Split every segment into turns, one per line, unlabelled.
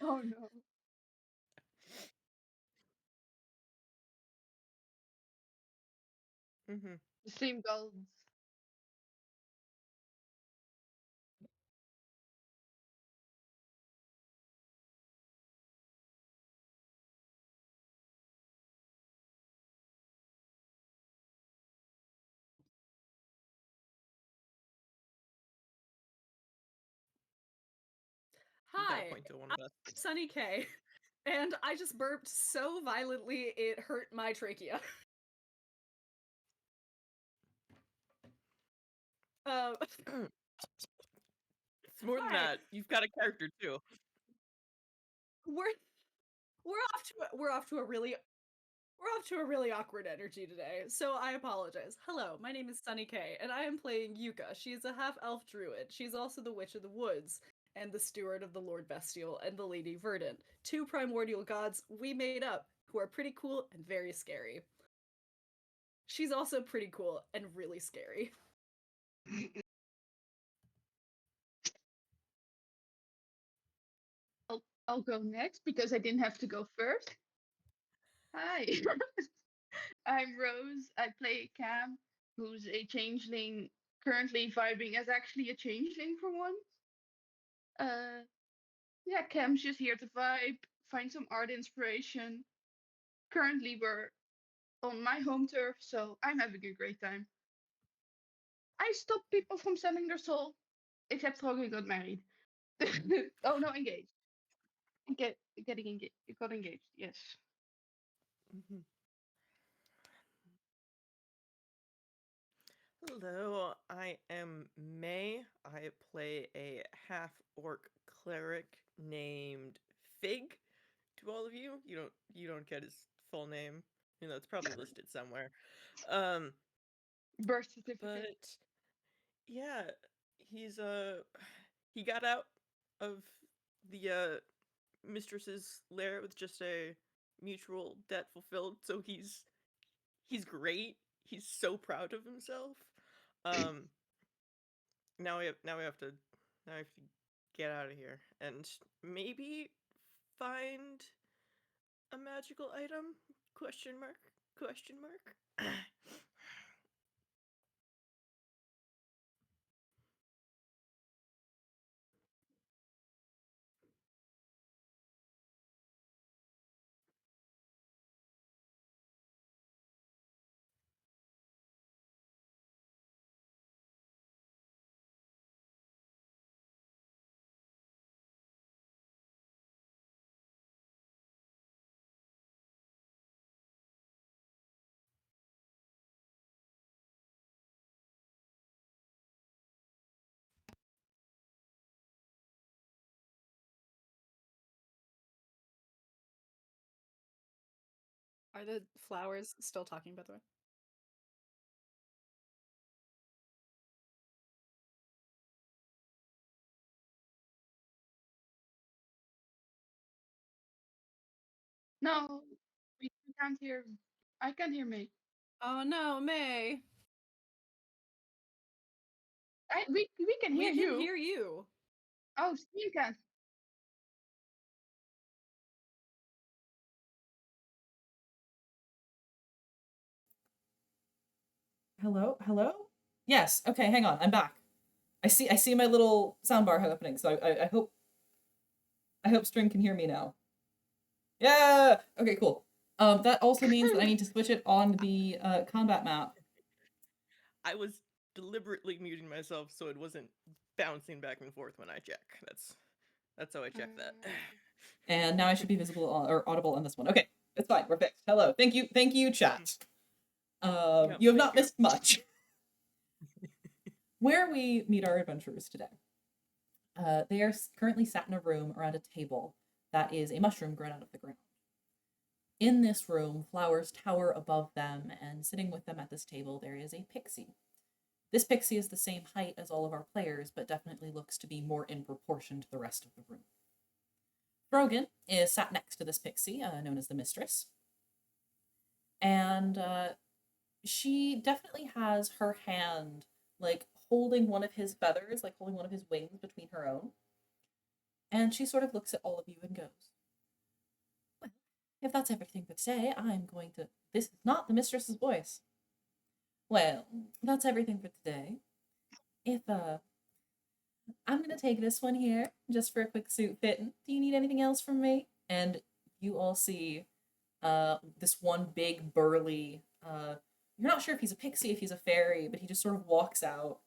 Oh no.
Hmm.
The same goals.
You got to
Hi,
point to one
I'm
of us.
Sunny K, and I just burped so violently it hurt my trachea. Uh,
It's more than
hi,
that. You've got a character too.
we're we're off to a really awkward energy today, so I apologize. Hello, my name is Sunny K, and I am playing Yuka. She is a half-elf druid. She's also the Witch of the Woods, and the steward of the Lord Bestial and the Lady Verdant, two primordial gods we made up, who are pretty cool and very scary. She's also pretty cool and really scary.
I'll go next because I didn't have to go first. Hi, I'm Rose. I play Cam, who's a changeling currently vibing as actually a changeling for once. Uh, yeah, Cam's just here to vibe, find some art inspiration. Currently, we're on my home turf, so I'm having a great time. I stop people from selling their soul, except Roger got married. Oh no, engaged. Getting engaged. Got engaged. Yes.
Hmm. Hello, I am May. I play a half orc cleric named Fig. To all of you, you don't get his full name. You know, it's probably listed somewhere. Um,
Birth certificate.
but yeah, he's he got out of the mistress's lair with just a mutual debt fulfilled, so he's great. He's so proud of himself. Um, now we have to get out of here and maybe find a magical item? Question mark? Question mark?
Are the flowers still talking, by the way?
No, we can't hear. I can hear me.
Oh no, May!
We can
We
hear
can
you.
hear you!
Oh, you can.
Hello? Hello? Yes. Okay, hang on. I'm back. I see my little soundbar happening, so I hope String can hear me now. Yeah. Okay, cool. That also means that I need to switch it on the combat map.
I was deliberately muting myself so it wasn't bouncing back and forth when I check. That's how I check that.
And now I should be visible or audible on this one. Okay, it's fine. We're fixed. Hello. Thank you, chat.
Yeah,
You have
thank
not
you.
missed much. Where we meet our adventurers today. They are currently sat in a room around a table that is a mushroom grown out of the ground. In this room, flowers tower above them, and sitting with them at this table, there is a pixie. This pixie is the same height as all of our players, but definitely looks to be more in proportion to the rest of the room. Brogan is sat next to this pixie, known as the Mistress, and she definitely has her hand like holding one of his feathers, like holding one of his wings between her own. And she sort of looks at all of you and goes, well, if that's everything for today, I'm going to... This is not the mistress's voice. Well, that's everything for today. If, I'm going to take this one here, just for a quick suit fitting. Do you need anything else from me? And you all see this one big, burly, you're not sure if he's a pixie, if he's a fairy, but he just sort of walks out.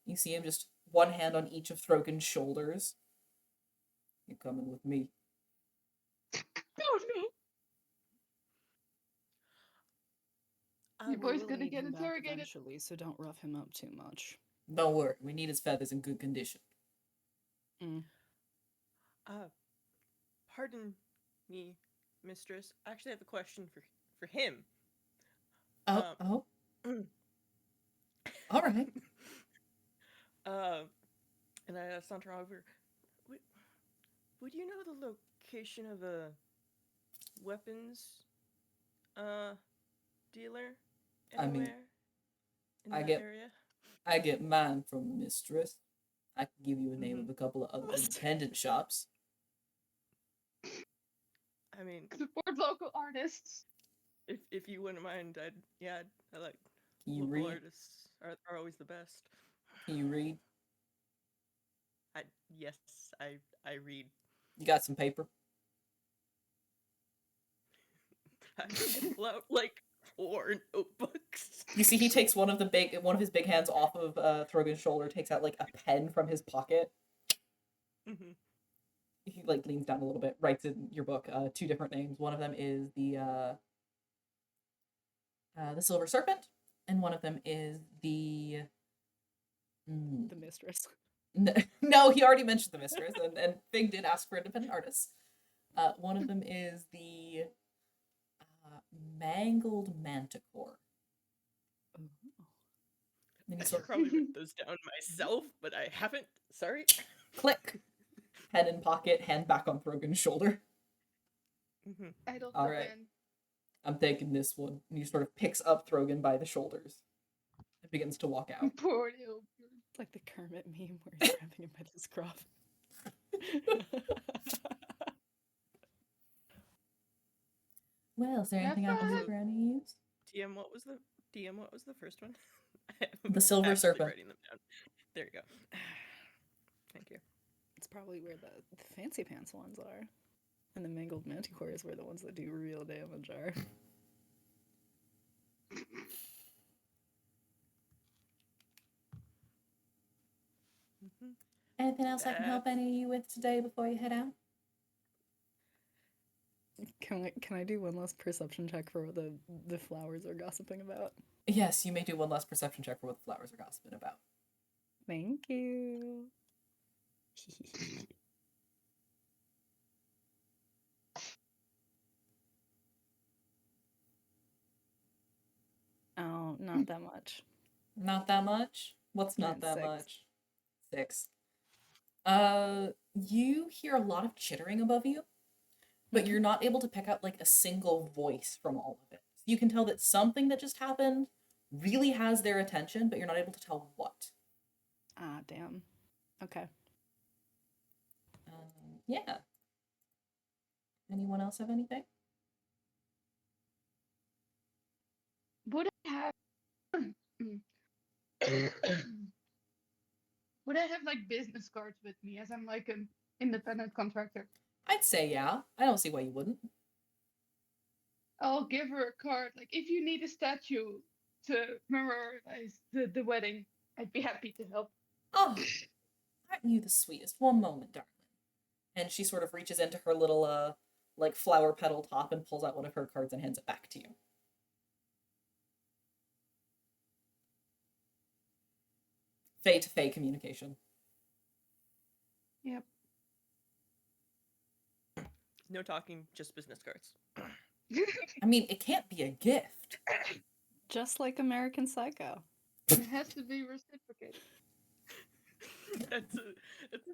You see him just one hand on each of Throgan's shoulders. You're coming with me.
Oh no. Your
We
boy's
will
gonna
need
get
him back
interrogated.
eventually, so don't rough him up too much.
Don't worry, we need his feathers in good condition.
Pardon me, mistress. I actually have a question for him.
Oh. All right.
And I saunter over. Would you know the location of a weapons dealer
I mean,
anywhere in that area?
I get mine from the mistress. I can give you a name of a couple of other independent shops.
I mean,
support local artists.
If you wouldn't mind, I like
Can you
local
read?
artists are always the best.
Can you read?
Yes, I read.
You got some paper?
I pull out like 4 notebooks.
You see, he takes one of his big hands off of Throgan's shoulder, takes out like a pen from his pocket.
Mm-hmm.
He like leans down a little bit, writes in your book 2 different names. One of them is the Silver Serpent, and one of them is the
mistress.
No, he already mentioned the mistress, and Fig did ask for independent artists. One of them is the Mangled Manticore.
I should probably write those down myself, but I haven't. Sorry.
Click. Pen in pocket, hand back on Throgan's shoulder.
Mm-hmm.
All right. I'm taking this one. And he sort of picks up Throgan by the shoulders and begins to walk out.
Poor little bird.
It's like the Kermit meme where he's grabbing him by the scruff.
Well, is there anything I can do for any of you?
DM, what was the first one?
The Silver Serpent.
Writing them down. There you go. Thank you.
It's probably where the fancy pants ones are. And the Mangled Manticores were the ones that do real damage are.
Anything else I can help any of you with today before you head out?
Can I do one last perception check for what the flowers are gossiping about?
Yes, you may do one last perception check for what the flowers are gossiping about.
Thank you. Oh, not that much.
Not that much? What's not
Yeah,
that
6.
much? 6. You hear a lot of chittering above you, but you're not able to pick out like a single voice from all of it. You can tell that something that just happened really has their attention, but you're not able to tell what.
Ah, damn. Okay.
Yeah. Anyone else have anything?
Would I have like business cards with me, as I'm like an independent contractor?
I'd say yeah. I don't see why you wouldn't.
I'll give her a card. Like, if you need a statue to memorialize the wedding, I'd be happy to help.
Oh, aren't you the sweetest? One moment, darling. And she sort of reaches into her little like flower petal top and pulls out one of her cards and hands it back to you. Fey-to-fey communication.
Yep.
No talking, just business cards.
I mean, it can't be a gift.
Just like American Psycho.
It has to be reciprocated.
That's a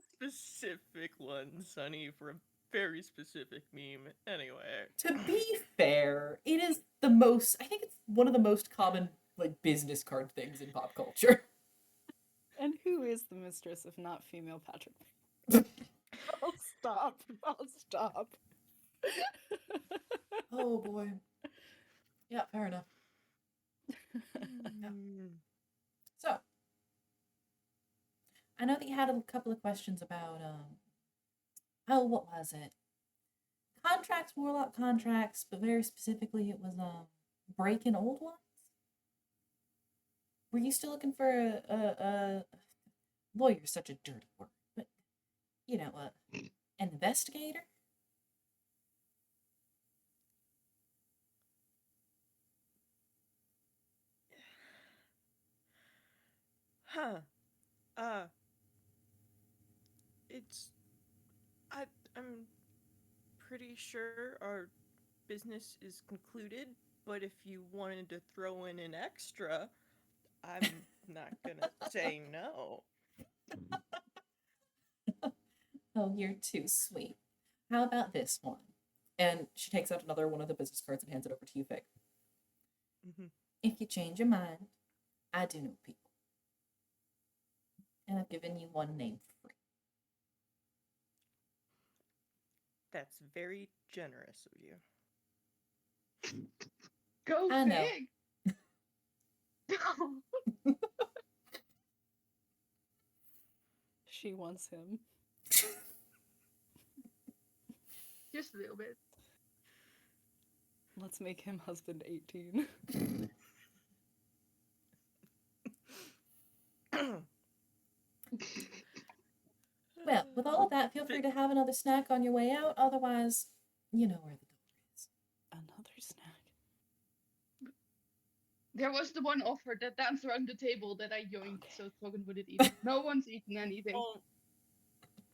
specific one, Sonny, for a very specific meme. Anyway.
To be fair, it is the most, I think it's one of the most common like business card things in pop culture.
And who is the mistress if not female Patrick? stop. I'll stop.
Oh boy. Yeah, fair enough. So, I know that you had a couple of questions about, oh, what was it? Contracts, warlock contracts, but very specifically it was, breaking old ones? Were you still looking for a lawyer's such a dirty word, but, you know, an investigator?
Huh. Uh, it's. I'm pretty sure our business is concluded, but if you wanted to throw in an extra, I'm not gonna say no.
Oh, you're too sweet. How about this one? And she takes out another one of the business cards and hands it over to you, Fig.
Mhm.
If you change your mind, I do know people. And I've given you one name for free.
That's very generous of you.
Go
I know.
Fig!
She wants him.
Just a little bit.
Let's make him husband 18.
Well, with all of that, feel free to have another snack on your way out. Otherwise, you know where the door is.
Another snack.
There was the one offer that danced around the table that I yoinked, so Trogan wouldn't eat it. No one's eaten anything.
Well,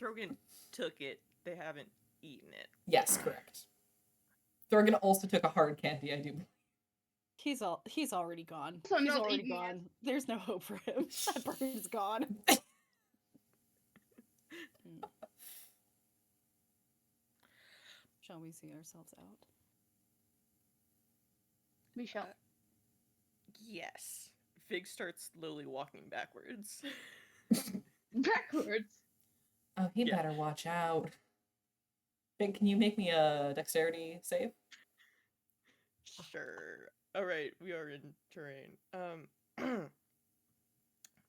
Drogan took it. They haven't eaten it.
Yes, correct. Thorgan also took a hard candy, I do.
He's already gone.
So
He's
not
already
eating it.
gone. There's no hope for him. That bird's gone. Shall we see ourselves out?
We shall.
Yes. Fig starts slowly walking backwards.
Backwards.
Oh, he
Yeah.
better watch out. Fig, can you make me a dexterity save?
Sure. Alright, we are in terrain.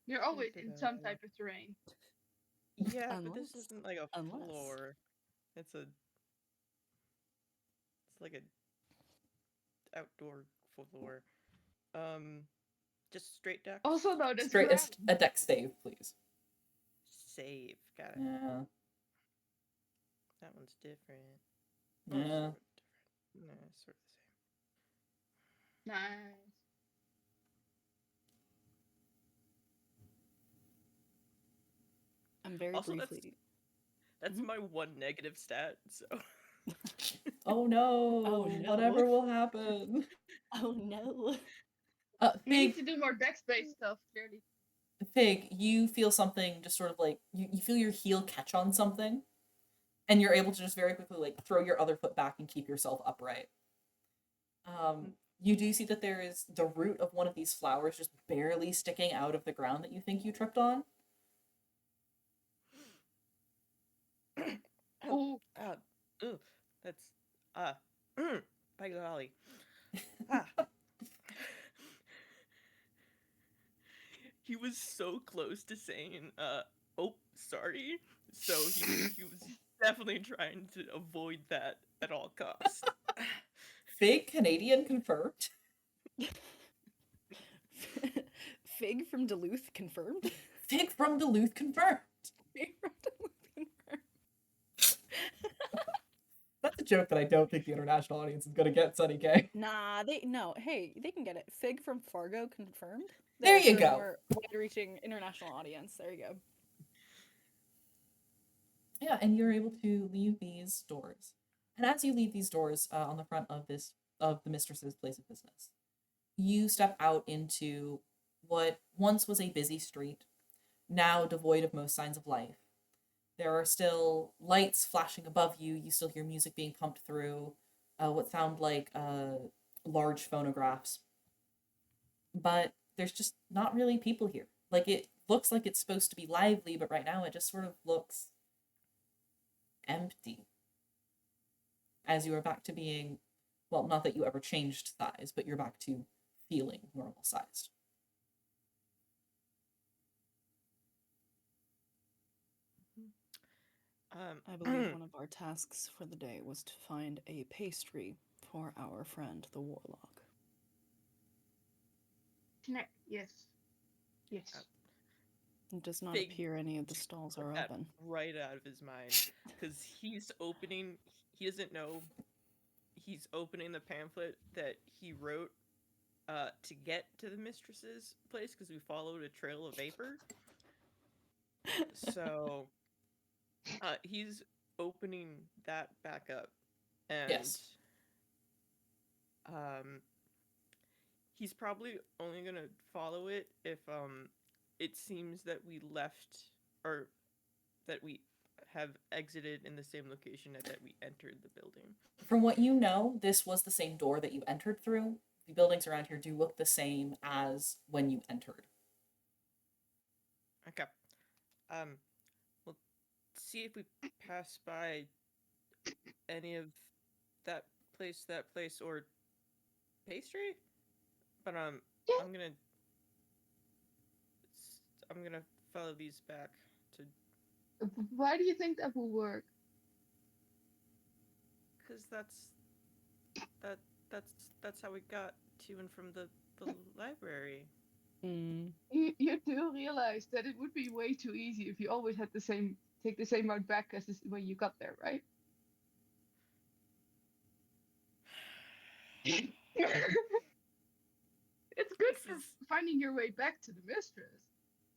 You're always in some type of terrain.
Yeah, but this
Unless-
isn't like a
unless.
floor. It's like a outdoor floor. Just straight deck.
Also, though, that's
Straight
ground.
a dex save, please.
Save. Got it.
Yeah.
That one's different. Well,
Yeah.
sort of different. Nah, sort of the same.
Nice.
I'm very
Also,
briefly.
That's
Mhm.
my one negative stat, so.
Oh no.
Oh, no.
Whatever will happen.
Oh no.
We need
Fig,
to do more dex-based stuff, clearly.
Fig, you feel something just sort of like, you feel your heel catch on something, and you're able to just very quickly like throw your other foot back and keep yourself upright. You do see that there is the root of one of these flowers just barely sticking out of the ground that you think you tripped on.
Oh,
Ooh, that's, by golly. He was so close to saying, oh, sorry. So he was definitely trying to avoid that at all costs.
Fig Canadian confirmed.
Fig from Duluth confirmed.
Fig from Duluth confirmed.
Fig from Duluth confirmed.
That's a joke that I don't think the international audience is gonna get, Sunny K.
Nah, they can get it. Fig from Fargo confirmed.
There you
for a
go.
More wide-reaching international audience. There you go.
Yeah, and you're able to leave these doors. And as you leave these doors on the front of the mistress's place of business, you step out into what once was a busy street, now devoid of most signs of life. There are still lights flashing above you. You still hear music being pumped through what sound like large phonographs. But there's just not really people here. Like, it looks like it's supposed to be lively, but right now it just sort of looks empty. As you are back to being, well, not that you ever changed size, but you're back to feeling normal sized.
I believe one of our tasks for the day was to find a pastry for our friend, the warlock.
Yes. Yes.
It does not
Big
appear any of the stalls are
that
open.
right out of his mind, because he doesn't know he's opening the pamphlet that he wrote to get to the mistress's place, because we followed a trail of vapor. So he's opening that back up, and
Yes.
He's probably only gonna follow it if it seems that we left, or that we have exited in the same location that we entered the building.
From what you know, this was the same door that you entered through. The buildings around here do look the same as when you entered.
Okay. We'll see if we pass by any of that place, or pastry. But
Yeah.
I'm gonna follow these back to,
Why do you think that will work?
because that's how we got to and from the library.
You do realize that it would be way too easy if you always had take the same route back as when you got there, right? It's good for finding your way back to the mistress.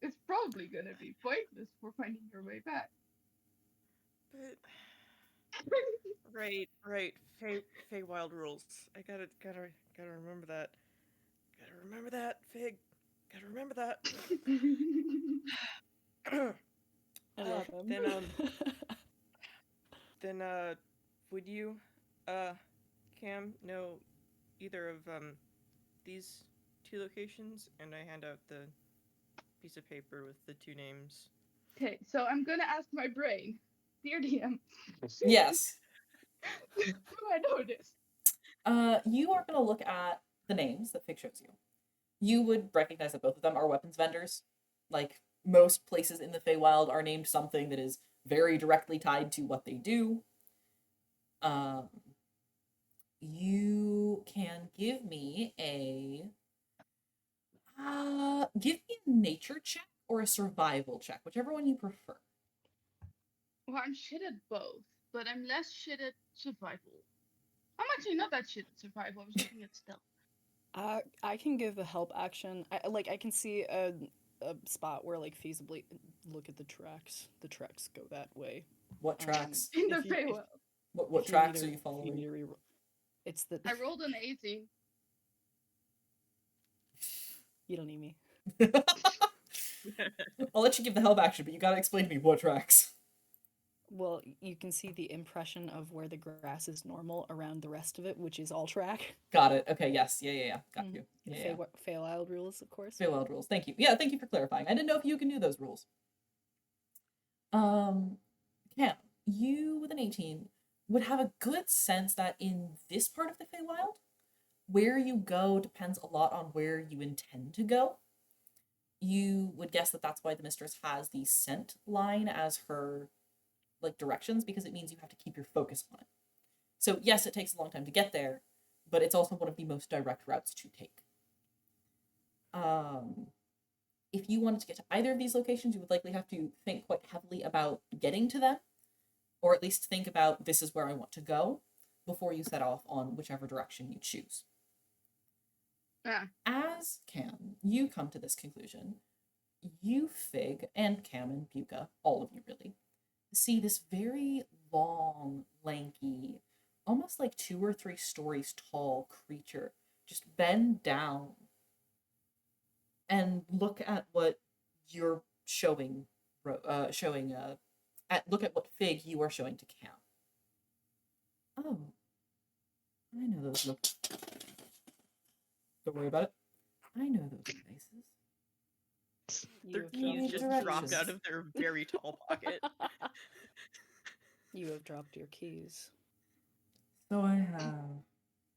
It's probably gonna be pointless for finding your way back.
But right. Feywild rules. I gotta remember that. Gotta remember that, Fig. Gotta remember that.
I love him.
Then would you, Cam, know either of these two locations? And I hand out the piece of paper with the two names.
Okay, so I'm gonna ask my brain, dear DM.
Yes.
Do I know this?
You are going to look at the names that Fig shows you. You would recognize that both of them are weapons vendors. Like, most places in the Feywild are named something that is very directly tied to what they do. You can give me a nature check or a survival check, whichever one you prefer.
Well, I'm shit at both, but I'm less shit at survival. I'm actually not that shit at survival. I was looking at stealth.
I can give a help action. I can see a spot where feasibly look at the tracks. The tracks go that way.
What tracks?
In the Feywild.
What tracks are you following?
It's the.
I rolled an 18.
You don't need me.
I'll let you give the help action, but you gotta explain to me what tracks.
Well, you can see the impression of where the grass is normal around the rest of it, which is all track.
Got it. Okay, yes. Yeah. Got you. Yeah.
Feywild rules, of course.
Feywild rules. Thank you. Yeah, thank you for clarifying. I didn't know if you can do those rules. Cam, you with an 18 would have a good sense that in this part of the Feywild, where you go depends a lot on where you intend to go. You would guess that that's why the mistress has the scent line as her directions, because it means you have to keep your focus on it. So yes, it takes a long time to get there, but it's also one of the most direct routes to take. If you wanted to get to either of these locations, you would likely have to think quite heavily about getting to them, or at least think about, this is where I want to go, before you set off on whichever direction you choose. As Cam, you come to this conclusion. You, Fig, and Cam and Yuka, all of you really, see this very long, lanky, almost like 2 or 3 stories tall creature just bend down and look at what you're showing. Look at what Fig you are showing to Cam. Oh, I know those looks. Don't worry about it. I know those places.
Their keys just dropped out of their very tall pocket.
You have dropped your keys.
So I have.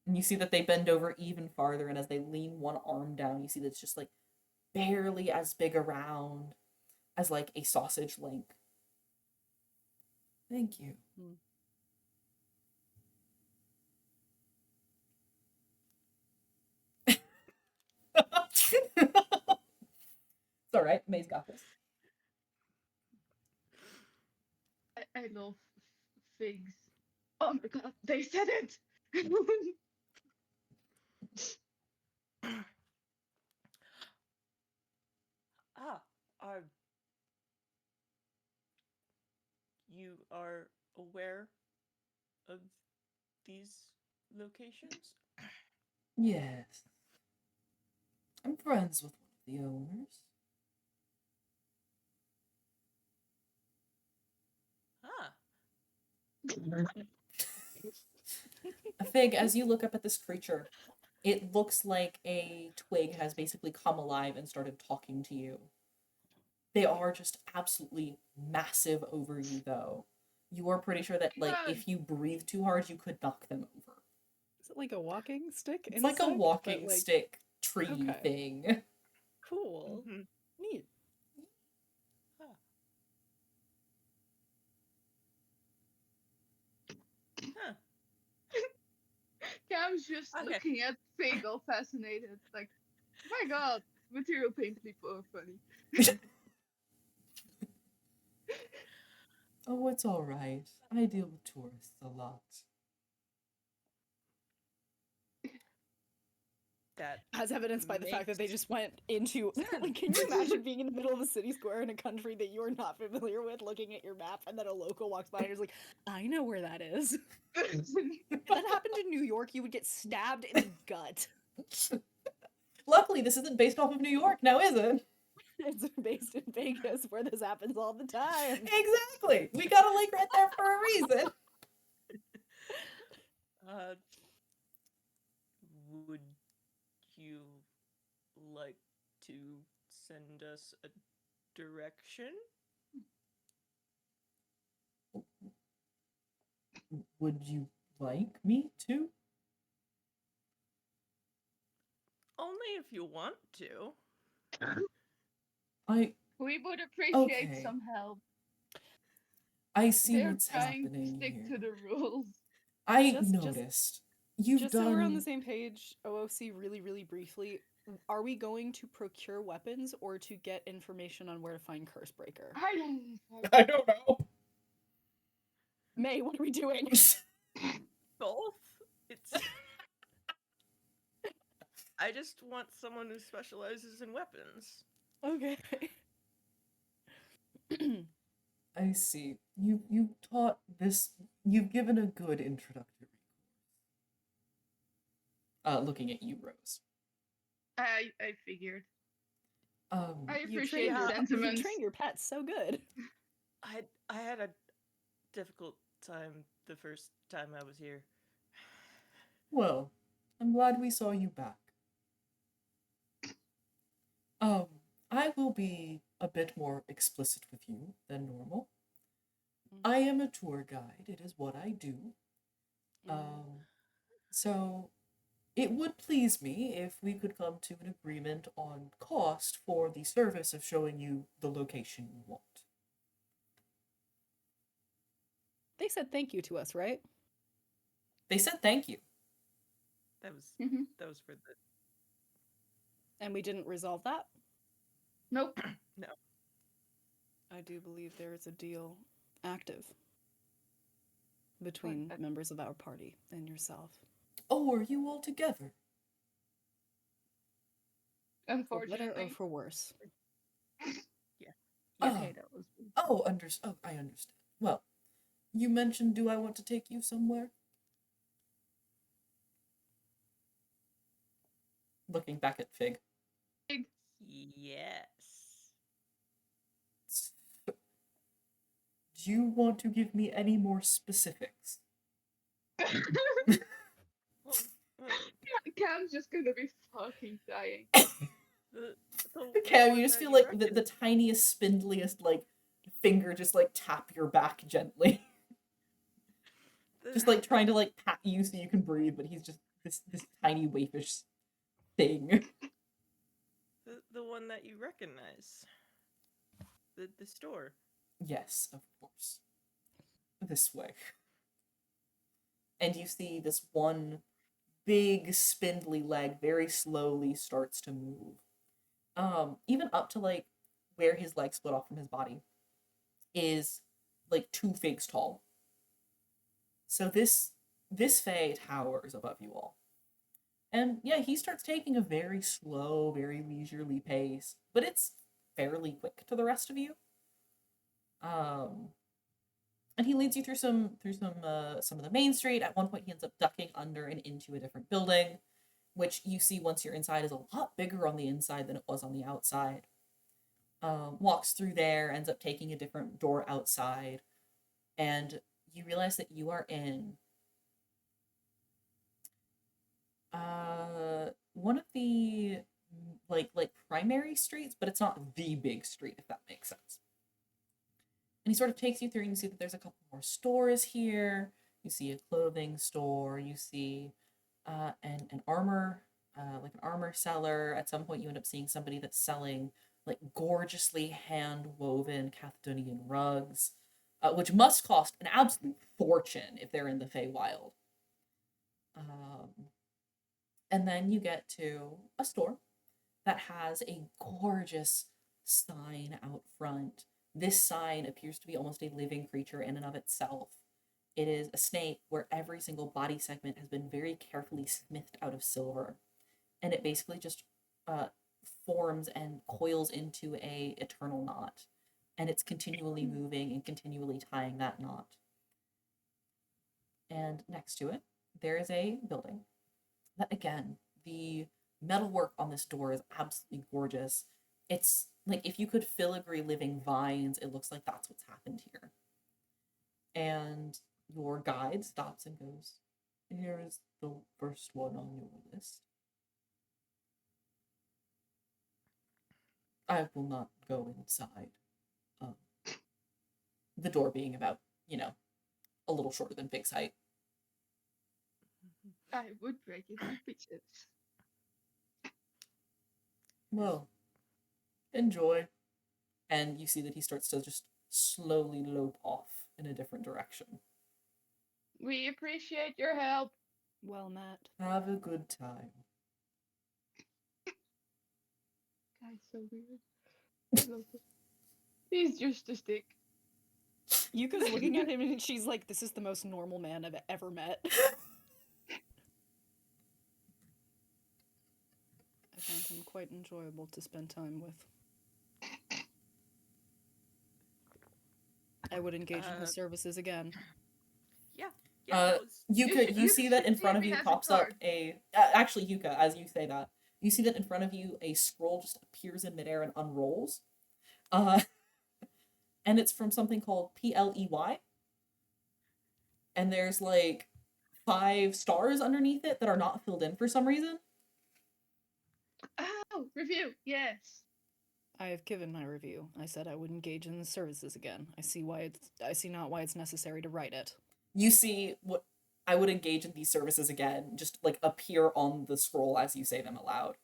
And you see that they bend over even farther, and as they lean one arm down, you see that it's just like barely as big around as like a sausage link. Thank you.
Hmm.
It's alright, May's got this.
I love figs. Oh my god, they said it!
Are you are aware of these locations?
Yes. I'm friends with one of the owners. Fig, as you look up at this creature, it looks like a twig has basically come alive and started talking to you. They are just absolutely massive over you, though. You are pretty sure that, like, if you breathe too hard, you could knock them over.
Is it like a walking stick?
It's like a
insect,
walking
but, like,
stick tree
okay.
thing.
Cool.
Mhm.
Neat.
Huh.
Cam's just
Okay.
looking at Fig all fascinated. Like, my god, material paint people are funny.
Oh, it's alright. I deal with tourists a lot.
That
As evidenced by the fact that they
makes
just went into. Like, can you imagine being in the middle of a city square in a country that you're not familiar with, looking at your map, and then a local walks by and is like, I know where that is. If that happened in New York, you would get stabbed in the gut.
Luckily, this isn't based off of New York, now is it?
It's based in Vegas, where this happens all the time.
Exactly! We got a lake right there for a reason.
Would you like to send us a direction?
Would you like me to?
Only if you want to.
We would appreciate
Okay.
some help.
I see
They're
what's
trying to
happening
stick
here.
to the rules.
I
Just-
noticed. You've
Just
done.
so we're on the same page, OOC, really, really briefly, are we going to procure weapons or to get information on where to find Cursebreaker?
I don't know.
May, what are we doing?
Both? It's. I just want someone who specializes in weapons.
Okay.
I see. You taught this. You've given a good introductory course. Looking at you, Rose.
I figured. I
You
appreciate
train
the
your
sentiments.
you train your pets so good.
I had a difficult time the first time I was here.
Well, I'm glad we saw you back. I will be a bit more explicit with you than normal. I am a tour guide. It is what I do. So it would please me if we could come to an agreement on cost for the service of showing you the location you want.
They said thank you to us, right?
They said thank you.
That was
Mhm.
that was for the
And we didn't resolve that?
Nope.
no.
I do believe there is a deal active between
What?
members of our party and yourself.
Oh, are you all together?
For better or
Unfortunately.
for worse.
Yeah.
Okay, that was.
Oh, I understand. Well, you mentioned, do I want to take you somewhere? Looking back at Fig.
Yes.
Do you want to give me any more specifics?
Cam's just gonna be fucking dying.
The
Cam,
one
you just
that
feel
you
like the
reckon.
tiniest, spindliest, like, finger just, like, tap your back gently. Just like trying to like pat you so you can breathe, but he's just this tiny waifish thing.
The one that you recognize. The store.
Yes, of course. This way. And you see this one big spindly leg very slowly starts to move. Even up to like where his leg split off from his body is like 2 figs tall. So this Fae towers above you all. And yeah, he starts taking a very slow, very leisurely pace, but it's fairly quick to the rest of you. And he leads you through some of the main street. At one point, he ends up ducking under and into a different building, which you see once you're inside is a lot bigger on the inside than it was on the outside. Walks through there, ends up taking a different door outside, and you realize that you are in one of the like primary streets, but it's not the big street, if that makes sense. And he sort of takes you through, and you see that there's a couple more stores here. You see a clothing store. You see an armor, like an armor seller. At some point, you end up seeing somebody that's selling like gorgeously hand-woven Cathedonian rugs, which must cost an absolute fortune if they're in the Feywild. And then you get to a store that has a gorgeous sign out front. This sign appears to be almost a living creature in and of itself. It is a snake where every single body segment has been very carefully smithed out of silver. And it basically just forms and coils into a eternal knot. And it's continually moving and continually tying that knot. And next to it, there is a building that, again, the metalwork on this door is absolutely gorgeous. It's like if you could filigree living vines, it looks like that's what's happened here. And your guide stops and goes, "Here is the first one on your list. I will not go inside." The door being about, a little shorter than Big's height.
I would break it in pieces.
Well, enjoy. And you see that he starts to just slowly lope off in a different direction.
We appreciate your help.
Well met.
Have a good time.
Guy's so weird. I love it. He's just a stick.
Yuka's looking at him and she's like, "This is the most normal man I've ever met." I found him quite enjoyable to spend time with. I would engage in his services again.
Yeah.
Yuka, you see that in front of you
has a
pops up
card.
actually, Yuka, as you say that, you see that in front of you a scroll just appears in midair and unrolls. And it's from something called PLEY. And there's like 5 stars underneath it that are not filled in for some reason.
Oh, review. Yes.
I have given my review. I said I would engage in the services again. I see not why it's necessary to write it.
You see what I would engage in these services again, just like appear on the scroll as you say them aloud.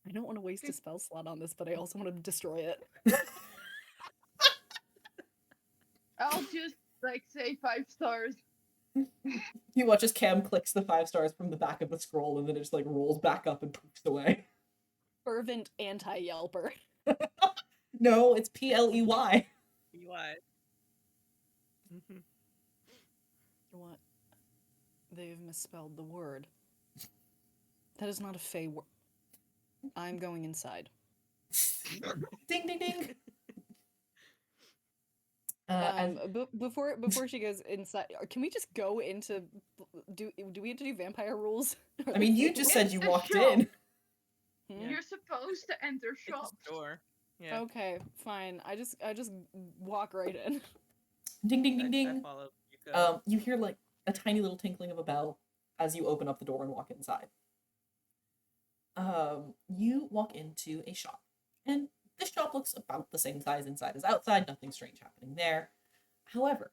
I don't want to waste a spell slot on this, but I also want to destroy it.
I'll just say 5 stars.
You watch as Cam clicks the 5 stars from the back of the scroll, and then it just like rolls back up and poofs away.
Fervent anti-Yelper.
No, it's PLEY.
What? They've misspelled the word. That is not a Fey word. I'm going inside.
Ding ding ding.
Before she goes inside, can we just go into? Do we have to do vampire rules?
I mean, you just said you
It's a
walked
shop.
in.
You're supposed to enter shops.
Store. Yeah.
Okay, fine. I just walk right in.
Ding ding ding
I
ding.
followed Yuka.
You hear like a tiny little tinkling of a bell as you open up the door and walk inside. You walk into a shop, and this shop looks about the same size inside as outside. Nothing strange happening there. However,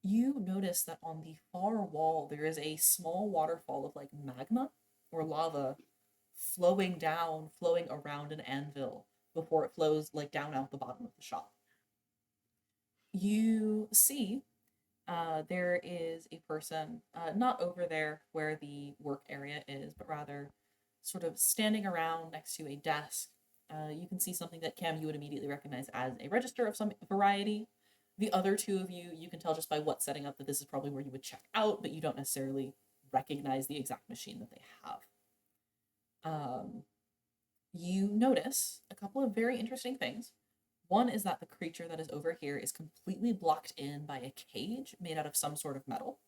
you notice that on the far wall there is a small waterfall of like magma or lava flowing down, flowing around an anvil before it flows like down out the bottom of the shop. You see there is a person, not over there where the work area is, but rather sort of standing around next to a desk. You can see something that Cam, you would immediately recognize as a register of some variety. The other two of you, you can tell just by what's setting up that this is probably where you would check out, but you don't necessarily recognize the exact machine that they have. You notice a couple of very interesting things. One is that the creature that is over here is completely blocked in by a cage made out of some sort of metal.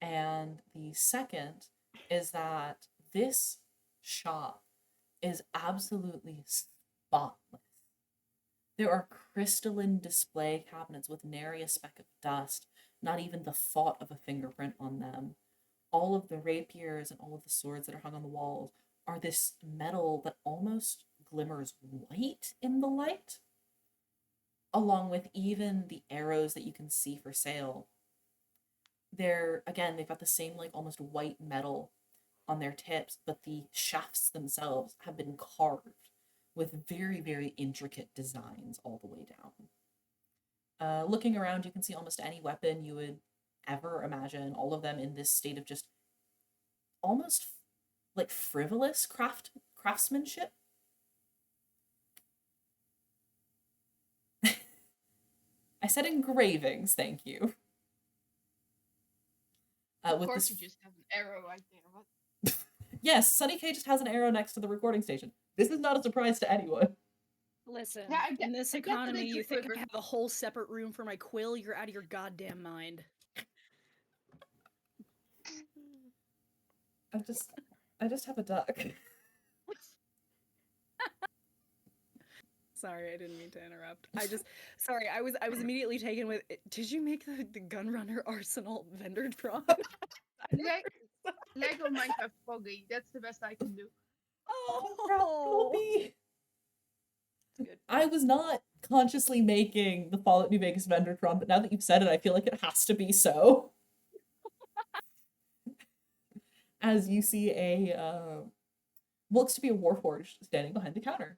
And the second is that this shop is absolutely spotless. There are crystalline display cabinets with nary a speck of dust, not even the thought of a fingerprint on them. All of the rapiers and all of the swords that are hung on the walls are this metal that almost glimmers white in the light, along with even the arrows that you can see for sale. They've got the same like almost white metal on their tips, but the shafts themselves have been carved with very, very intricate designs all the way down. Looking around, you can see almost any weapon you would ever imagine, all of them in this state of just almost like frivolous craftsmanship. I said engravings, thank you.
Of course, you just have an arrow right there. What?
Yes, Sunny K just has an arrow next to the recording station. This is not a surprise to anyone.
Listen,
Yeah,
in this
I get that
economy,
it's a
you think I
quiver.
have a whole separate room for my quill? You're out of your goddamn mind.
I just have a duck.
Sorry, I didn't mean to interrupt. Sorry, I was immediately taken with. Did you make the Gunrunner Arsenal vendor drop?
Lego Minecraft Foggy. That's the best I can do.
Oh,
Good.
I was not consciously making the Fallout New Vegas vendor drum, but now that you've said it, I feel like it has to be so. As you see looks to be a Warforged standing behind the counter.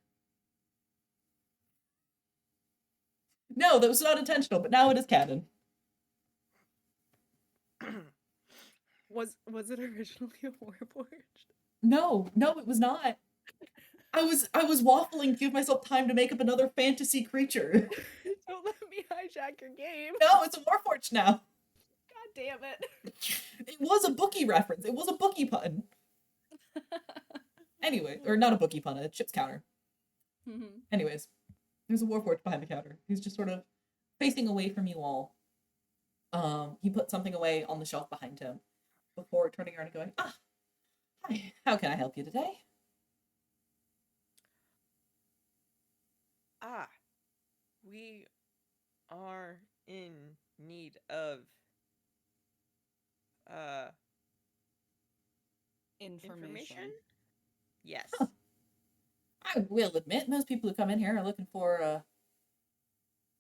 No, that was not intentional, but now it is canon.
was it originally a Warforged?
No, it was not. I was waffling to give myself time to make up another fantasy creature.
Don't let me hijack your game.
No, it's a Warforged now.
God damn it.
It was a bookie reference. It was a bookie pun. Anyway, or not a bookie pun, a chips counter.
Mm-hmm.
Anyways, there's a Warforged behind the counter. He's just sort of facing away from you all. He put something away on the shelf behind him before turning around and going, hi, how can I help you today?
We are in need of information? Yes.
I will admit, most people who come in here are looking for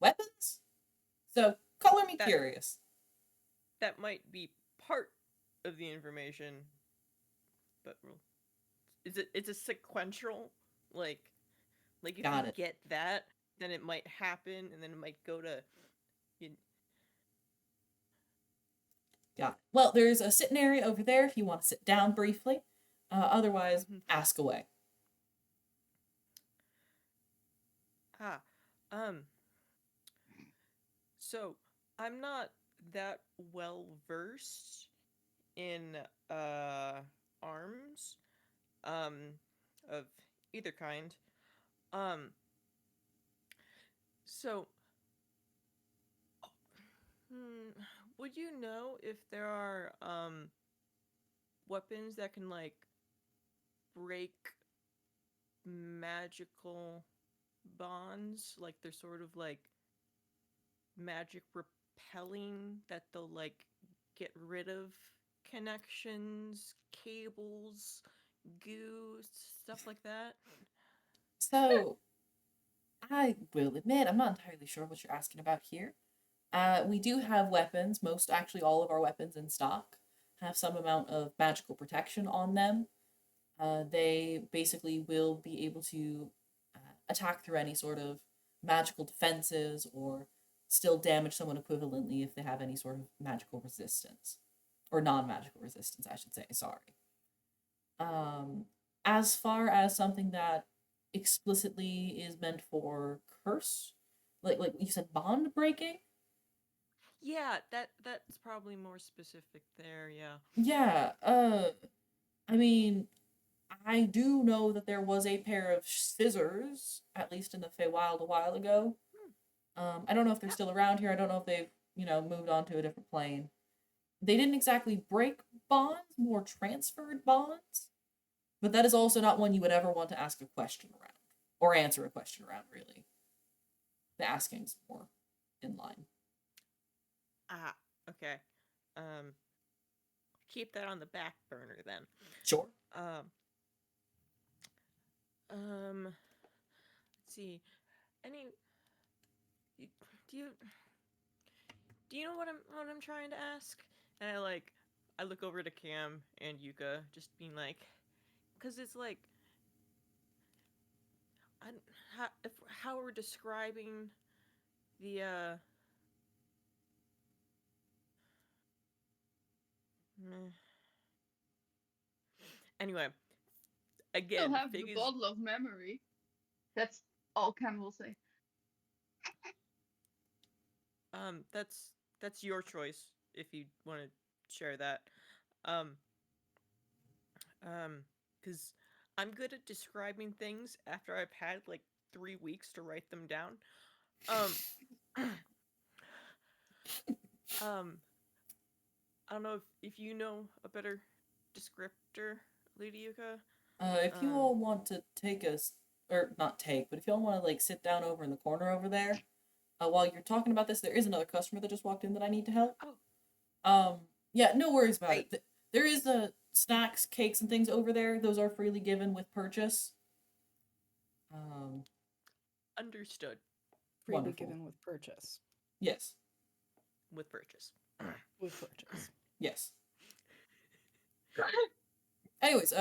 weapons. So color me curious.
That might be part of the information, but it's a sequential, like if you get that, then it might happen, and then it might go to.
Got it. Well, there's a sitting area over there if you want to sit down briefly. Otherwise, ask away.
So I'm not that well versed in arms of either kind. So would you know if there are weapons that can like break magical bonds, like they're sort of like magic repelling, that they'll like get rid of connections, cables, goo, stuff like that?
So I will admit, I'm not entirely sure what you're asking about here. We do have weapons. Actually, all of our weapons in stock have some amount of magical protection on them. They basically will be able to attack through any sort of magical defenses or still damage someone equivalently if they have any sort of magical resistance. Or non magical resistance, I should say. Sorry. As far as something that explicitly is meant for curse, like you said, bond breaking.
Yeah, that's probably more specific there. Yeah.
Yeah. I mean, I do know that there was a pair of scissors, at least in the Feywild a while ago. I don't know if they're still around here. I don't know if they've moved on to a different plane. They didn't exactly break bonds, more transferred bonds. But that is also not one you would ever want to ask a question around. Or answer a question around, really. The asking's more in line.
Ah, okay. Keep that on the back burner then.
Sure.
Let's see. Any do you know what I'm trying to ask? And I look over to Cam and Yuka, just being like, because it's like, how we're describing the anyway, again,
Still have
Fig
the
is
bottle of memory. That's all Cam will say.
that's your choice if you want to share that. Because I'm good at describing things after I've had like 3 weeks to write them down. I don't know if you know a better descriptor, Lady Yuka.
If you all want to take us, or not take, but if you all want to like sit down over in the corner over there, while you're talking about this, there is another customer that just walked in that I need to help.
Oh.
Yeah, no worries about it. There is snacks, cakes, and things over there. Those are freely given with purchase.
Understood.
Freely
Wonderful.
given with purchase.
Yes.
With purchase.
With purchase.
Yes. Anyways,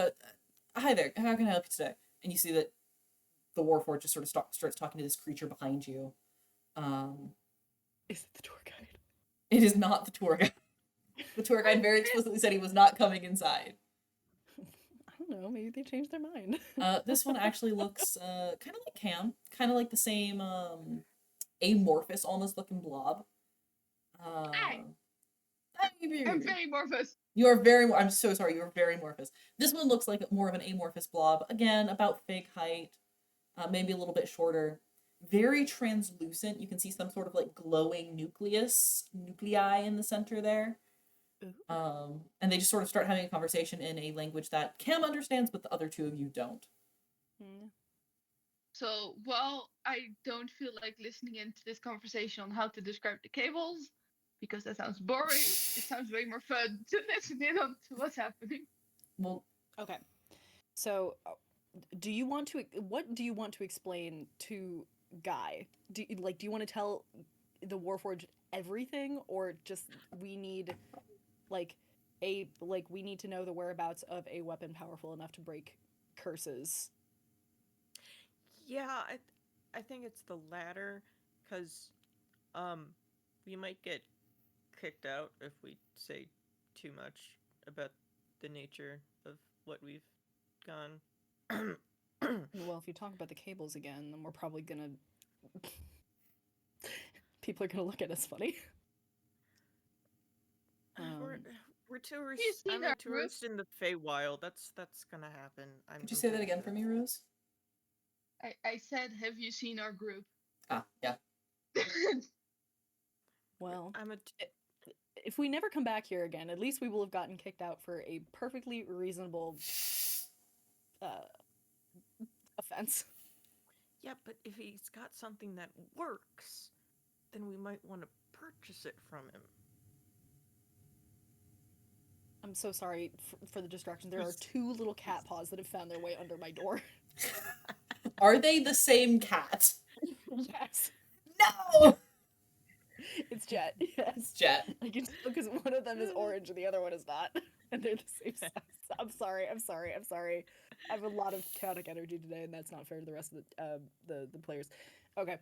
hi there. How can I help you today? And you see that the Warforged just sort of starts talking to this creature behind you.
Is it the tour guide?
It is not the tour guide. The tour guide very explicitly said he was not coming inside.
I don't know. Maybe they changed their mind.
This one actually looks kind of like Cam, kind of like the same amorphous, almost looking blob.
I'm very morphous.
You are very. I'm so sorry. You are very morphous. This one looks like more of an amorphous blob. Again, about fig height, maybe a little bit shorter. Very translucent. You can see some sort of like glowing nuclei in the center there. And they just sort of start having a conversation in a language that Cam understands, but the other two of you don't.
So while I don't feel like listening into this conversation on how to describe the cables, because that sounds boring, it sounds way more fun to listen in on to what's happening.
Well,
okay. So, what do you want to explain to Guy? Do you want to tell the Warforged everything, or just we need we need to know the whereabouts of a weapon powerful enough to break curses?
Yeah, I think it's the latter, because we might get kicked out if we say too much about the nature of what we've gone.
Well, if you talk about the cables again, then we're probably gonna people are gonna look at us funny.
We're tourists. I'm a tourist in the Feywild. That's gonna happen.
Could you say that again for me, Rose?
I said, have you seen our group?
Ah, yeah.
Well, if we never come back here again, at least we will have gotten kicked out for a perfectly reasonable offense.
Yeah, but if he's got something that works, then we might want to purchase it from him.
I'm so sorry for the distraction. There are 2 little cat paws that have found their way under my door.
Are they the same cat?
Yes.
No!
It's Jet. Yes.
Jet.
I can tell because one of them is orange and the other one is not. And they're the same size. I'm sorry. I have a lot of chaotic energy today, and that's not fair to the rest of the players. Okay.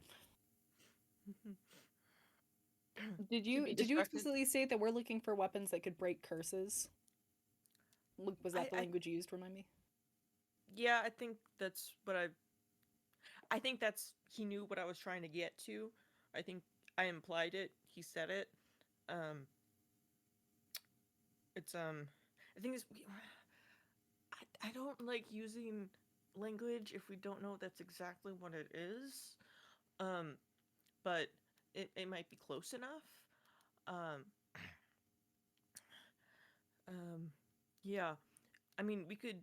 Did you
be
did you
distracted.
explicitly state that we're looking for weapons that could break curses? Was that the
I-
language you used? Remind me.
Yeah, I think that's what I think that's he knew what I was trying to get to. I think I implied it. He said it. Um, it's I think it's I don't like using language if we don't know that's exactly what it is. Um, but it might be close enough. Um, um, yeah. I mean, we could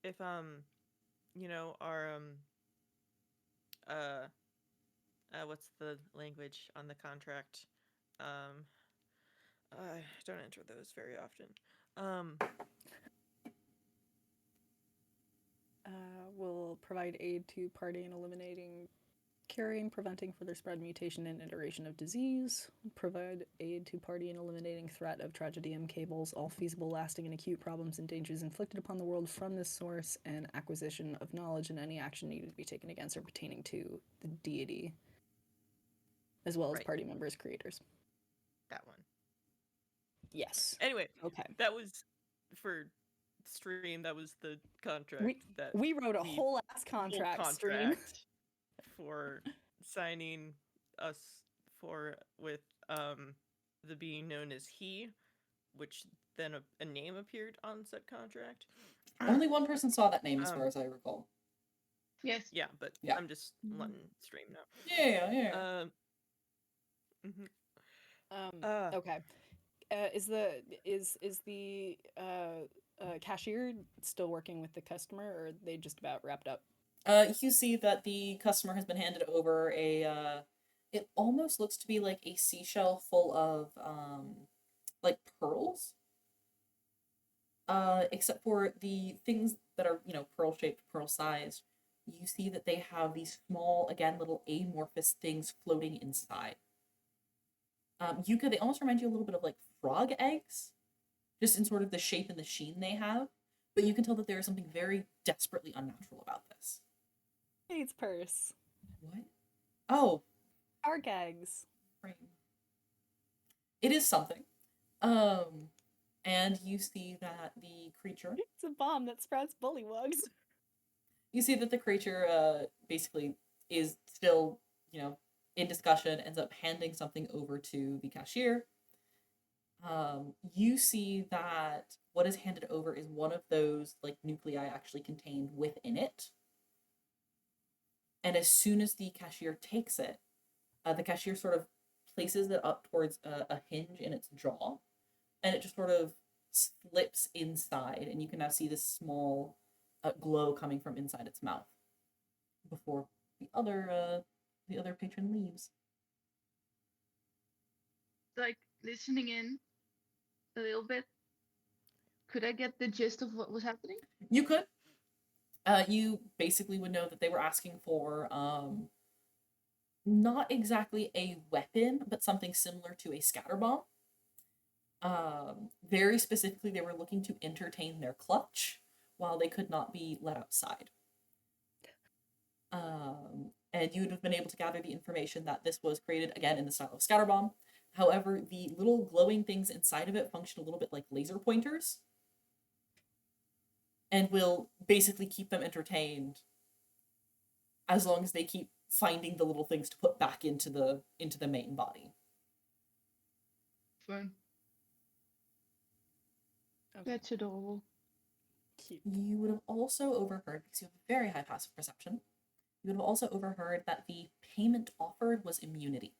if our uh what's the language on the contract? Um, I don't enter those very often. Um,
Will provide aid to party in eliminating, curing, preventing further spread, mutation, and iteration of disease. Provide aid to party in eliminating threat of tragedy and cables, all feasible, lasting, and acute problems and dangers inflicted upon the world from this source, and acquisition of knowledge and any action needed to be taken against or pertaining to the deity, as well as
Right.
party members, creators.
that one.
Yes.
Anyway,
Okay.
that was for stream. That was the contract that
We wrote a
we-
whole ass contract, stream.
for signing us for with the being known as he, which then a name appeared on said contract.
Only one person saw that name, as
Um,
far as I recall.
Yes.
Yeah, but
Yeah.
I'm just letting stream know.
Yeah.
Mhm.
Okay. Is the cashier still working with the customer, or are they just about wrapped up?
You see that the customer has been handed over it almost looks to be like a seashell full of like pearls. Except for the things that are, pearl shaped, pearl sized, you see that they have these small, again, little amorphous things floating inside. Yuka, they almost remind you a little bit of like frog eggs, just in sort of the shape and the sheen they have. But you can tell that there is something very desperately unnatural about this.
It's purse.
What? Oh,
Our gags.
frame. It is something. And you see that the creature.
It's a bomb that sprouts bullywugs.
You see that the creature basically is still, in discussion, ends up handing something over to the cashier. You see that what is handed over is one of those like nuclei actually contained within it. And as soon as the cashier takes it, the cashier sort of places it up towards a hinge in its jaw, and it just sort of slips inside, and you can now see this small glow coming from inside its mouth before the other patron leaves.
Like listening in a little bit. Could I get the gist of what was happening?
You could. You basically would know that they were asking for not exactly a weapon, but something similar to a scatter bomb. Very specifically, they were looking to entertain their clutch while they could not be let outside. And you would have been able to gather the information that this was created, again, in the style of scatter bomb. However, the little glowing things inside of it function a little bit like laser pointers and will basically keep them entertained as long as they keep finding the little things to put back into the main body.
Fun.
Okay.
That's adorable.
Cute.
You would have also overheard, because you have a very high passive perception, you would have also overheard that the payment offered was immunity.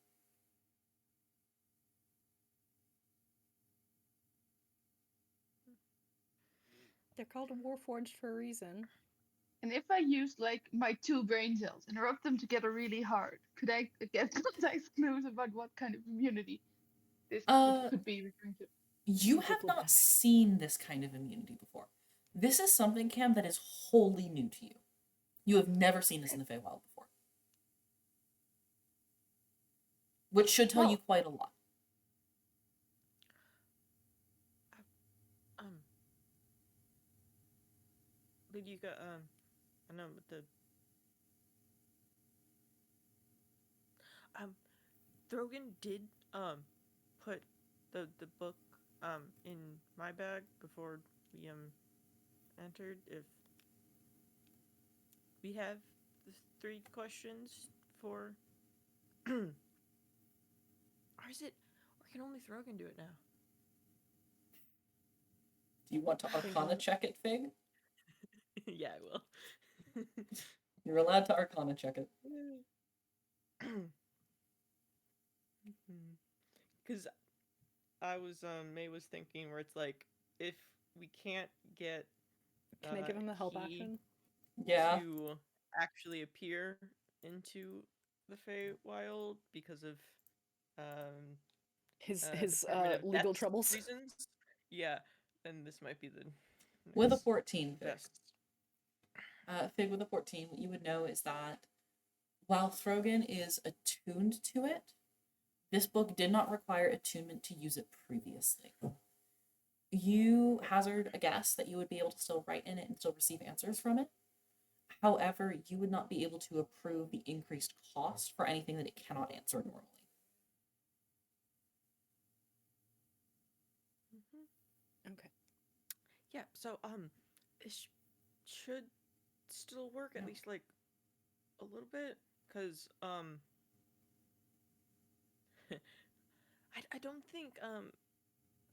They're called Warforged for a reason.
And if I used like my 2 brain cells and rubbed them together really hard, could I get context clues about what kind of immunity this could be referring to?
You have not seen this kind of immunity before. This is something, Cam, that is wholly new to you. You have never seen this in the Feywild before. which should tell you
Well-
quite a lot.
But you got I know but Throgan did put the book in my bag before we entered. If we have the 3 questions for or is it, or can only Throgan do it now?
Do you want to Arcana check it, Fig?
Yeah, I will.
You're allowed to Arcana check it.
Because May was thinking where it's like, if we can't get
Can I give him the help
key
action?
Yeah.
to actually appear into the Feywild because of
His
Department of
legal
Death's
troubles.
reasons, yeah, then this might be the
With a
next
14, Fig.
best.
Fig with a 14, what you would know is that while Throgan is attuned to it, this book did not require attunement to use it previously. You hazard a guess that you would be able to still write in it and still receive answers from it. However, you would not be able to approve the increased cost for anything that it cannot answer normally.
Okay.
Yeah, so it should still work at
Yeah.
least like a little bit, because I don't think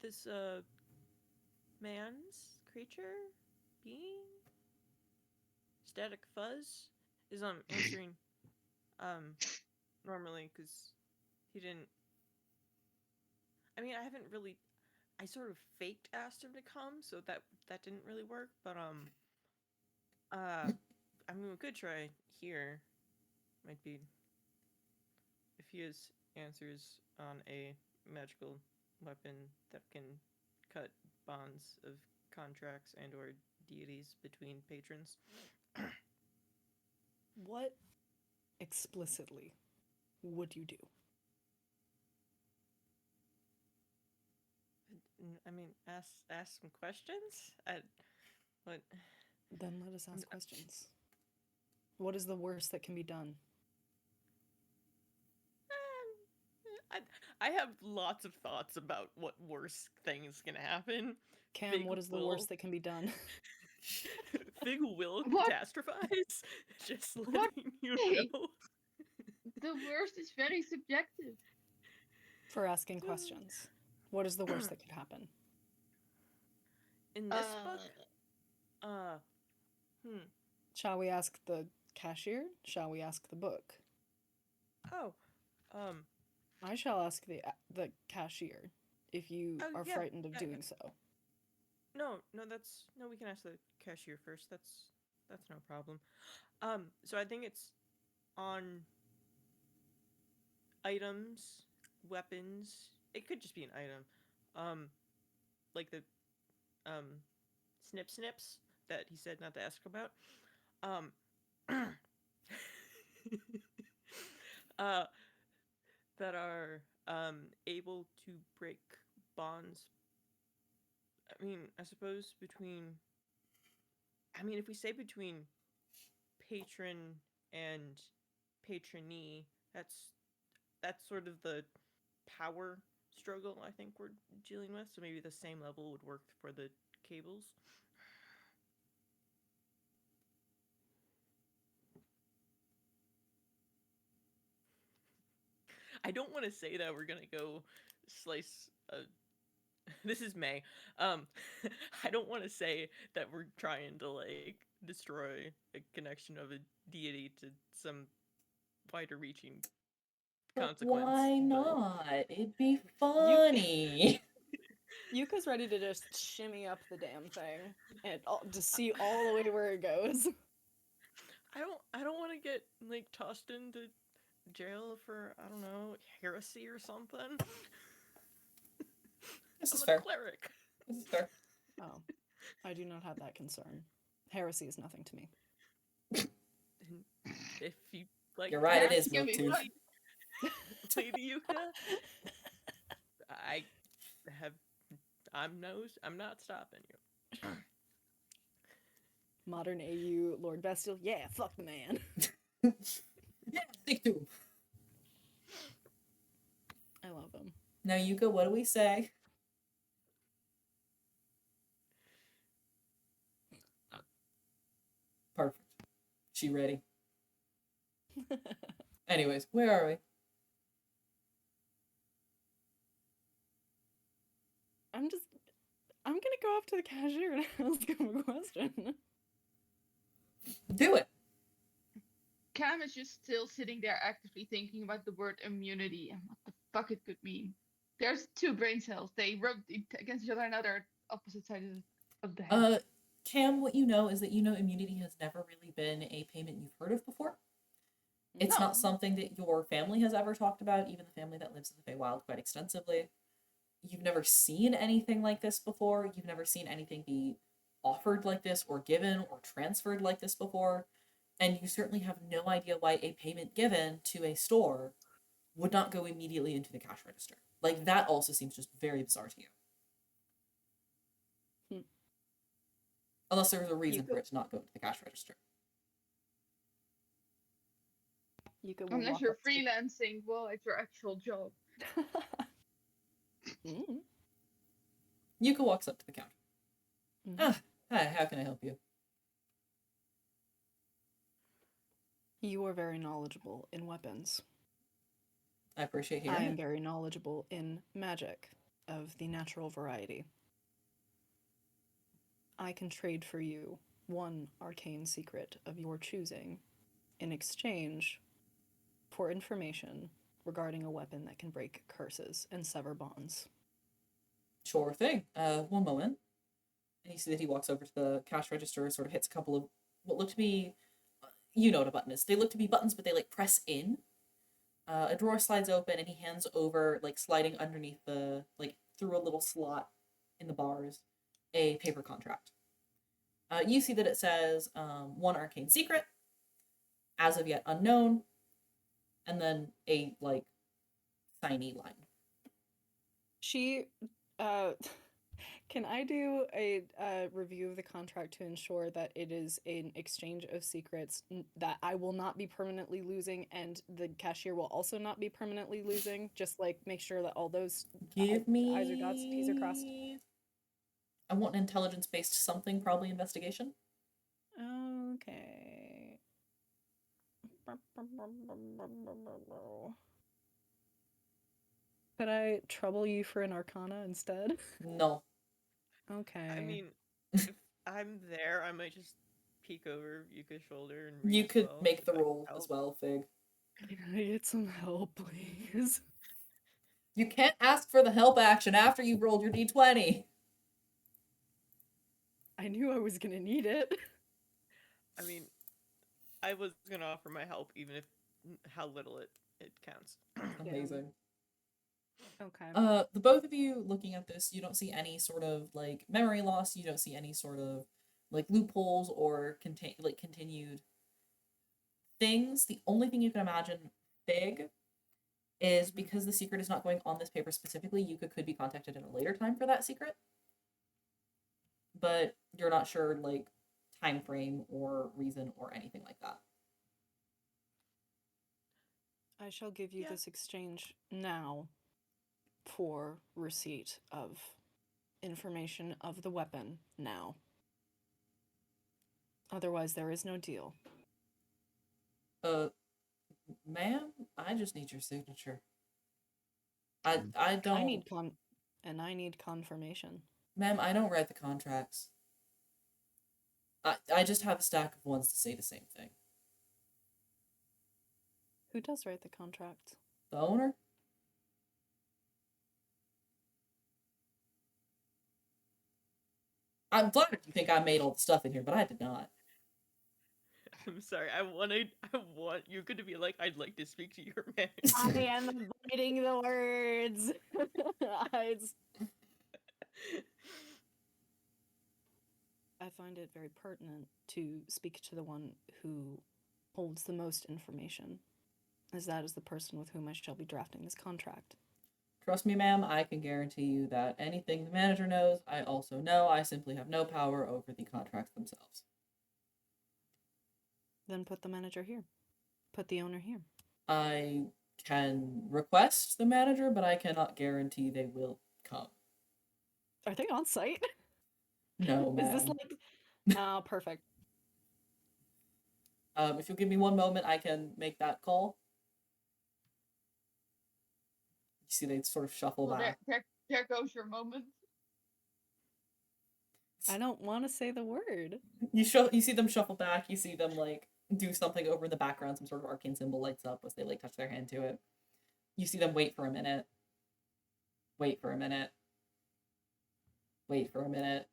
this man's creature being Static Fuzz is answering normally, because he didn't. I mean, I sort of faked asked him to come, so that didn't really work, but I mean, we could try here. Might be, if he has answers on a magical weapon that can cut bonds of contracts and or deities between patrons.
What explicitly would you do?
I mean, ask some questions. What?
Then let us ask questions. What is the worst that can be done?
I have lots of thoughts about what worse things can happen.
Cam,
Fig
what is the
will-
worst that can be done?
Fig will
What?
catastrophize. Just
What?
letting you
Hey.
know.
The worst is very subjective.
For asking questions. What is the worst that could happen?
In this book,
Shall we ask the cashier? Shall we ask the book?
oh,
I shall ask the cashier if you
Oh,
are
yeah,
frightened of
yeah,
doing
yeah.
so.
no, we can ask the cashier first. That's no problem. So I think it's on items, weapons. It could just be an item. Like the snips that he said not to ask about. That are able to break bonds. I mean, I suppose between. I mean, if we say between patron and patronee, that's sort of the power struggle I think we're dealing with. So maybe the same level would work for the cables. I don't want to say that we're gonna go slice a. This is May. I don't want to say that we're trying to like destroy a connection of a deity to some wider reaching
But
consequence.
why
but-
not? It'd be funny.
Yuka's ready to just shimmy up the damn thing and to see all the way where it goes.
I don't want to get like tossed into jail for, I don't know, heresy or something.
This is
I'm a
fair.
cleric.
This is fair.
Oh, I do not have that concern. Heresy is nothing to me.
And if you like
You're right, it
cats,
is
Give me
milk
one.
tooth.
Lady Yuka. I'm not stopping you.
Modern AU Lord Bestial. Yeah, fuck the man.
Yeah, stick to him.
I love him.
Now, Yuka, what do we say? Perfect. She ready? Anyways, where are we?
I'm gonna go up to the cashier and ask him a question.
Do it.
Cam is just still sitting there actively thinking about the word immunity and what the fuck it could mean. There's two brain cells. They rub against each other and now they're opposite sides of the head.
Cam, what you know is that immunity has never really been a payment you've heard of before. It's
No.
not something that your family has ever talked about, even the family that lives in the Feywild quite extensively. You've never seen anything like this before. You've never seen anything be offered like this or given or transferred like this before. And you certainly have no idea why a payment given to a store would not go immediately into the cash register. Like, that also seems just very bizarre to you. Unless there was a reason for it to not go into the cash register.
Unless you're freelancing, well, it's your actual job.
Yuka walks up to the counter.
Mm-hmm.
Hi, how can I help you?
You are very knowledgeable in weapons.
I appreciate hearing
I am
it.
very knowledgeable in magic of the natural variety. I can trade for you one arcane secret of your choosing in exchange for information regarding a weapon that can break curses and sever bonds.
Sure thing. One moment. And you see that he walks over to the cash register, sort of hits a couple of what look to be, you know what a button is. They look to be buttons, but they like press in. A drawer slides open and he hands over, like sliding underneath the, like through a little slot in the bars, a paper contract. You see that it says one arcane secret, as of yet unknown, and then a like tiny line.
She, can I do a review of the contract to ensure that it is an exchange of secrets that I will not be permanently losing and the cashier will also not be permanently losing? Just like make sure that all those
Give me
I's are dots, T's are crossed.
I want an intelligence-based something, probably investigation.
Okay. Could I trouble you for an arcana instead?
No.
Okay.
I mean, if I'm there, I might just peek over Yuka's shoulder and read
You
as
could
well,
make
if
the
I can
roll
help.
as well, Fig.
Can I get some help, please?
You can't ask for the help action after you've rolled your d20.
I knew I was gonna need it.
I mean, I was gonna offer my help, even if how little it counts.
Amazing.
Okay.
The both of you looking at this, you don't see any sort of like memory loss. You don't see any sort of like loopholes or continued things. The only thing you can imagine big is because the secret is not going on this paper specifically, Yuka could be contacted at a later time for that secret. But you're not sure like time frame or reason or anything like that.
I shall give you this exchange now for receipt of information of the weapon now. Otherwise, there is no deal.
Ma'am, I just need your signature. I don't.
I need confirmation.
Ma'am, I don't write the contracts. I just have a stack of ones to say the same thing.
Who does write the contract?
The owner? I'm flattered you think I made all the stuff in here, but I did not.
I'm sorry. I want Yuka to be like, I'd like to speak to your man.
I am avoiding the words. I find it very pertinent to speak to the one who holds the most information as that is the person with whom I shall be drafting this contract.
Trust me, ma'am, I can guarantee you that anything the manager knows, I also know. I simply have no power over the contracts themselves.
Then put the manager here. Put the owner here.
I can request the manager, but I cannot guarantee they will come.
Are they on site?
No,
Is this
ma'am.
like... Oh, perfect.
If you'll give me one moment, I can make that call. You see, they sort of shuffle
Well,
back.
there goes your moment.
I don't want to say the word.
You see them shuffle back. You see them like do something over in the background. Some sort of arcane symbol lights up as they like touch their hand to it. You see them wait for a minute. Wait for a minute. Wait for a minute.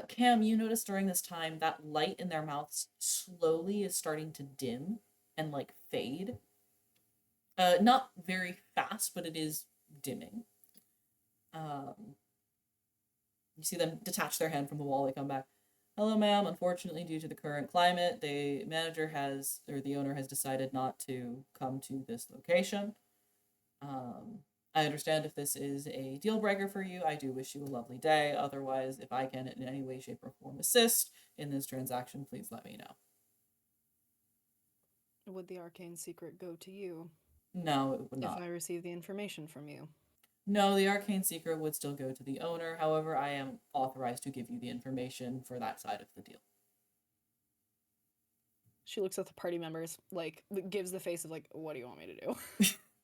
Cam, you notice during this time that light in their mouths slowly is starting to dim and like fade. Not very fast, but it is dimming. You see them detach their hand from the wall. They come back. Hello, ma'am. Unfortunately, due to the current climate, the manager has, or the owner has decided not to come to this location. I understand if this is a deal breaker for you. I do wish you a lovely day. Otherwise, if I can in any way, shape, or form assist in this transaction, please let me know.
Would the arcane secret go to you
No, it would not.
if I receive the information from you?
No, the arcane secret would still go to the owner. However, I am authorized to give you the information for that side of the deal.
She looks at the party members, like, gives the face of, like, what do you want me to do?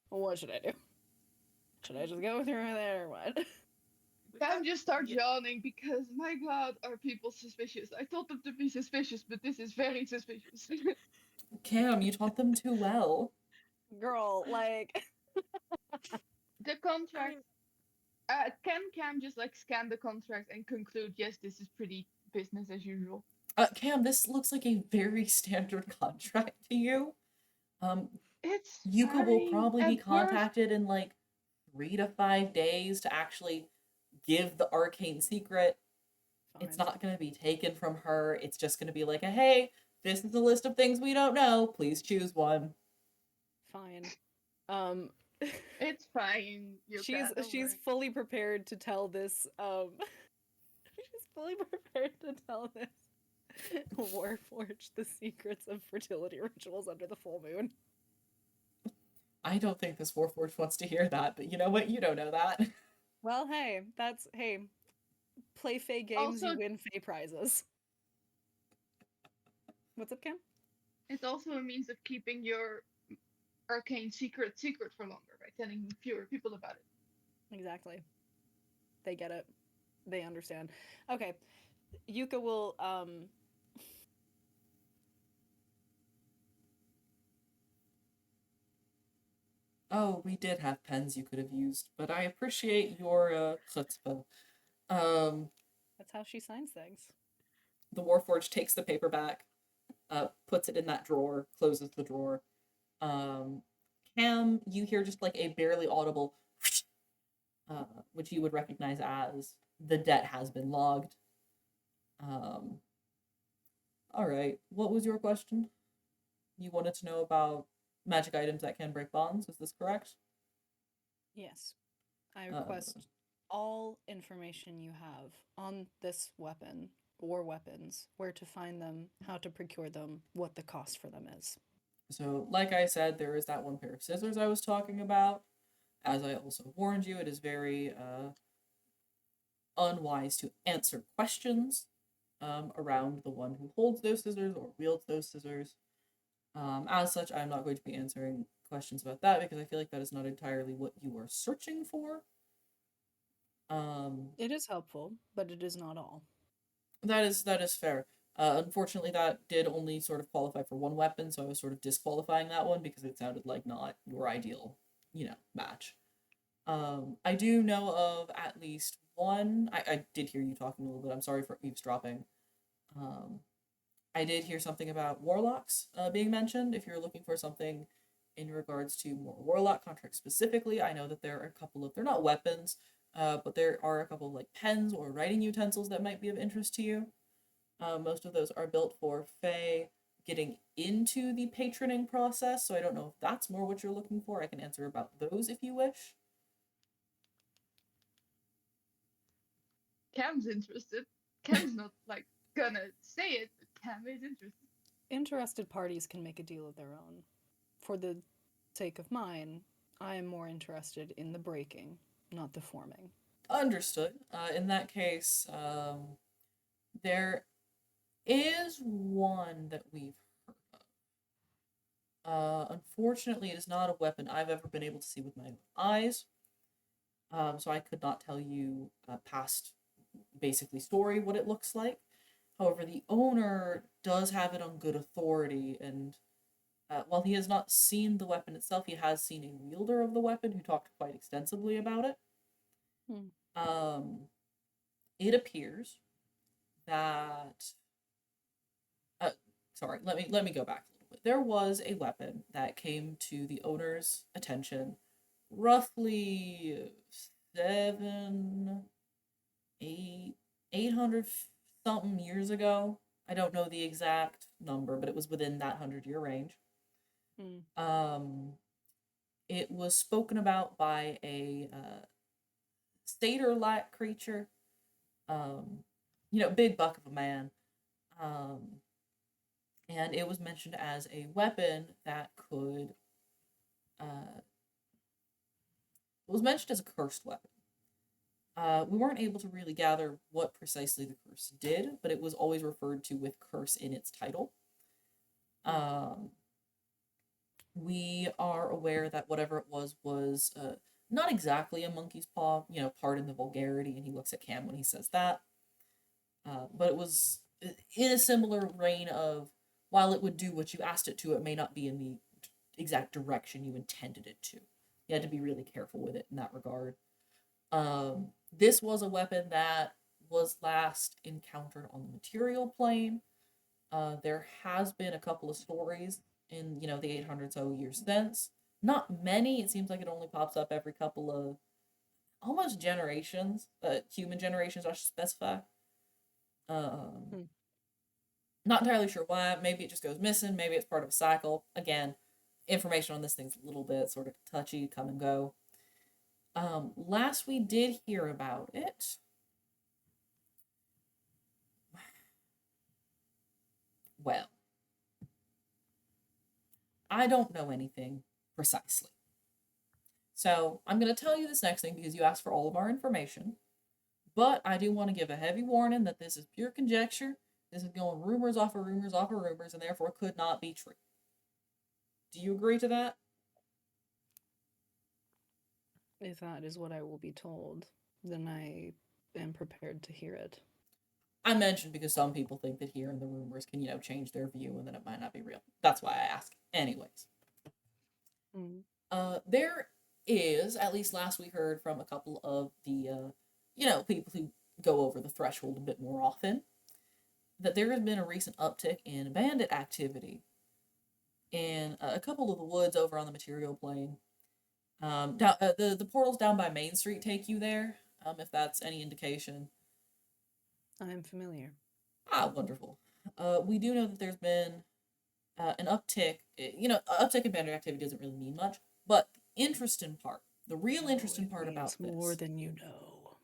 What should I do? Should I just go through there or what?
Cam just starts yawning because, my god, are people suspicious? I told them to be suspicious, but this is very suspicious.
Cam, you taught them too well.
Girl, like...
The contract. Can Cam just like scan the contract and conclude, yes, this is pretty business as usual?
Cam, this looks like a very standard contract to you.
It's
Yuka will
fine.
probably be
At worst,
contacted in like 3 to 5 days to actually give the arcane secret. It's
Fine.
not going to be taken from her. It's just going to be like, hey, this is a list of things we don't know. Please choose one.
Fine.
it's fine. Yuka, don't
She's
worry.
fully prepared to tell this, she's fully prepared to tell this Warforged the secrets of fertility rituals under the full moon.
I don't think this Warforged wants to hear that, but you know what? You don't know that.
Well, hey, play Fae games,
Also,
you win Fae prizes. What's up, Cam?
it's also a means of keeping your arcane secret for longer by telling fewer people about it.
Exactly. They get it. They understand. Okay. Yuka will,
Oh, we did have pens you could have used, but I appreciate your chutzpah.
That's how she signs things.
The Warforged takes the paper back, puts it in that drawer, closes the drawer. Cam, you hear just like a barely audible, which you would recognize as the debt has been logged. All right. What was your question? You wanted to know about magic items that can break bonds. Is this correct?
Yes. I request all information you have on this weapon or weapons, where to find them, how to procure them, what the cost for them is.
So, like I said, there is that one pair of scissors I was talking about. As I also warned you, it is very unwise to answer questions around the one who holds those scissors or wields those scissors. As such, I'm not going to be answering questions about that because I feel like that is not entirely what you are searching for.
It is helpful, but it is not all.
That is fair. Unfortunately, that did only sort of qualify for one weapon, so I was sort of disqualifying that one because it sounded like not your ideal, match. I do know of at least one. I did hear you talking a little bit. I'm sorry for eavesdropping. I did hear something about warlocks being mentioned. If you're looking for something in regards to more warlock contracts specifically, I know that there are a couple of, they're not weapons, but there are a couple of like pens or writing utensils that might be of interest to you. Most of those are built for Fae, getting into the patroning process, so I don't know if that's more what you're looking for. I can answer about those if you wish.
Cam's interested. Cam's not like gonna say it, but Cam is interested.
Interested parties can make a deal of their own. For the sake of mine, I am more interested in the breaking, not the forming.
Understood. In that case, there is one that we've heard of. Unfortunately, it is not a weapon I've ever been able to see with my own eyes. So I could not tell you past basically story what it looks like. However, the owner does have it on good authority, and while he has not seen the weapon itself, he has seen a wielder of the weapon who talked quite extensively about it. It appears that sorry, let me go back a little bit. There was a weapon that came to the owner's attention roughly 800 something years ago. I don't know the exact number, but it was within that 100-year range. It was spoken about by a satyr-like creature, big buck of a man. And it was mentioned as a weapon that could, it was mentioned as a cursed weapon. We weren't able to really gather what precisely the curse did, but it was always referred to with curse in its title. We are aware that whatever it was not exactly a monkey's paw, pardon the vulgarity, and he looks at Cam when he says that. But it was in a similar vein of, while it would do what you asked it to, it may not be in the exact direction you intended it to. You had to be really careful with it in that regard. This was a weapon that was last encountered on the material plane. There has been a couple of stories in, the 800 so years since. Not many. It seems like it only pops up every couple of almost generations. Human generations, I should specify. Not entirely sure why. Maybe it just goes missing. Maybe it's part of a cycle. Again, information on this thing's a little bit sort of touchy, come and go. Last we did hear about it, well, I don't know anything precisely. So I'm going to tell you this next thing because you asked for all of our information. But I do want to give a heavy warning that this is pure conjecture. This is going rumors off of rumors off of rumors, and therefore could not be true. Do you agree to that?
If that is what I will be told, then I am prepared to hear it.
I mentioned because some people think that hearing the rumors can, change their view, and then it might not be real. That's why I ask. Anyways. There is, at least last we heard from a couple of the, people who go over the threshold a bit more often, that there has been a recent uptick in bandit activity in a couple of the woods over on the material plane. The portals down by Main Street take you there, if that's any indication.
I am familiar.
Wonderful. We do know that there's been an uptick. Uptick in bandit activity doesn't really mean much, but the real interesting part about this.
More than you know.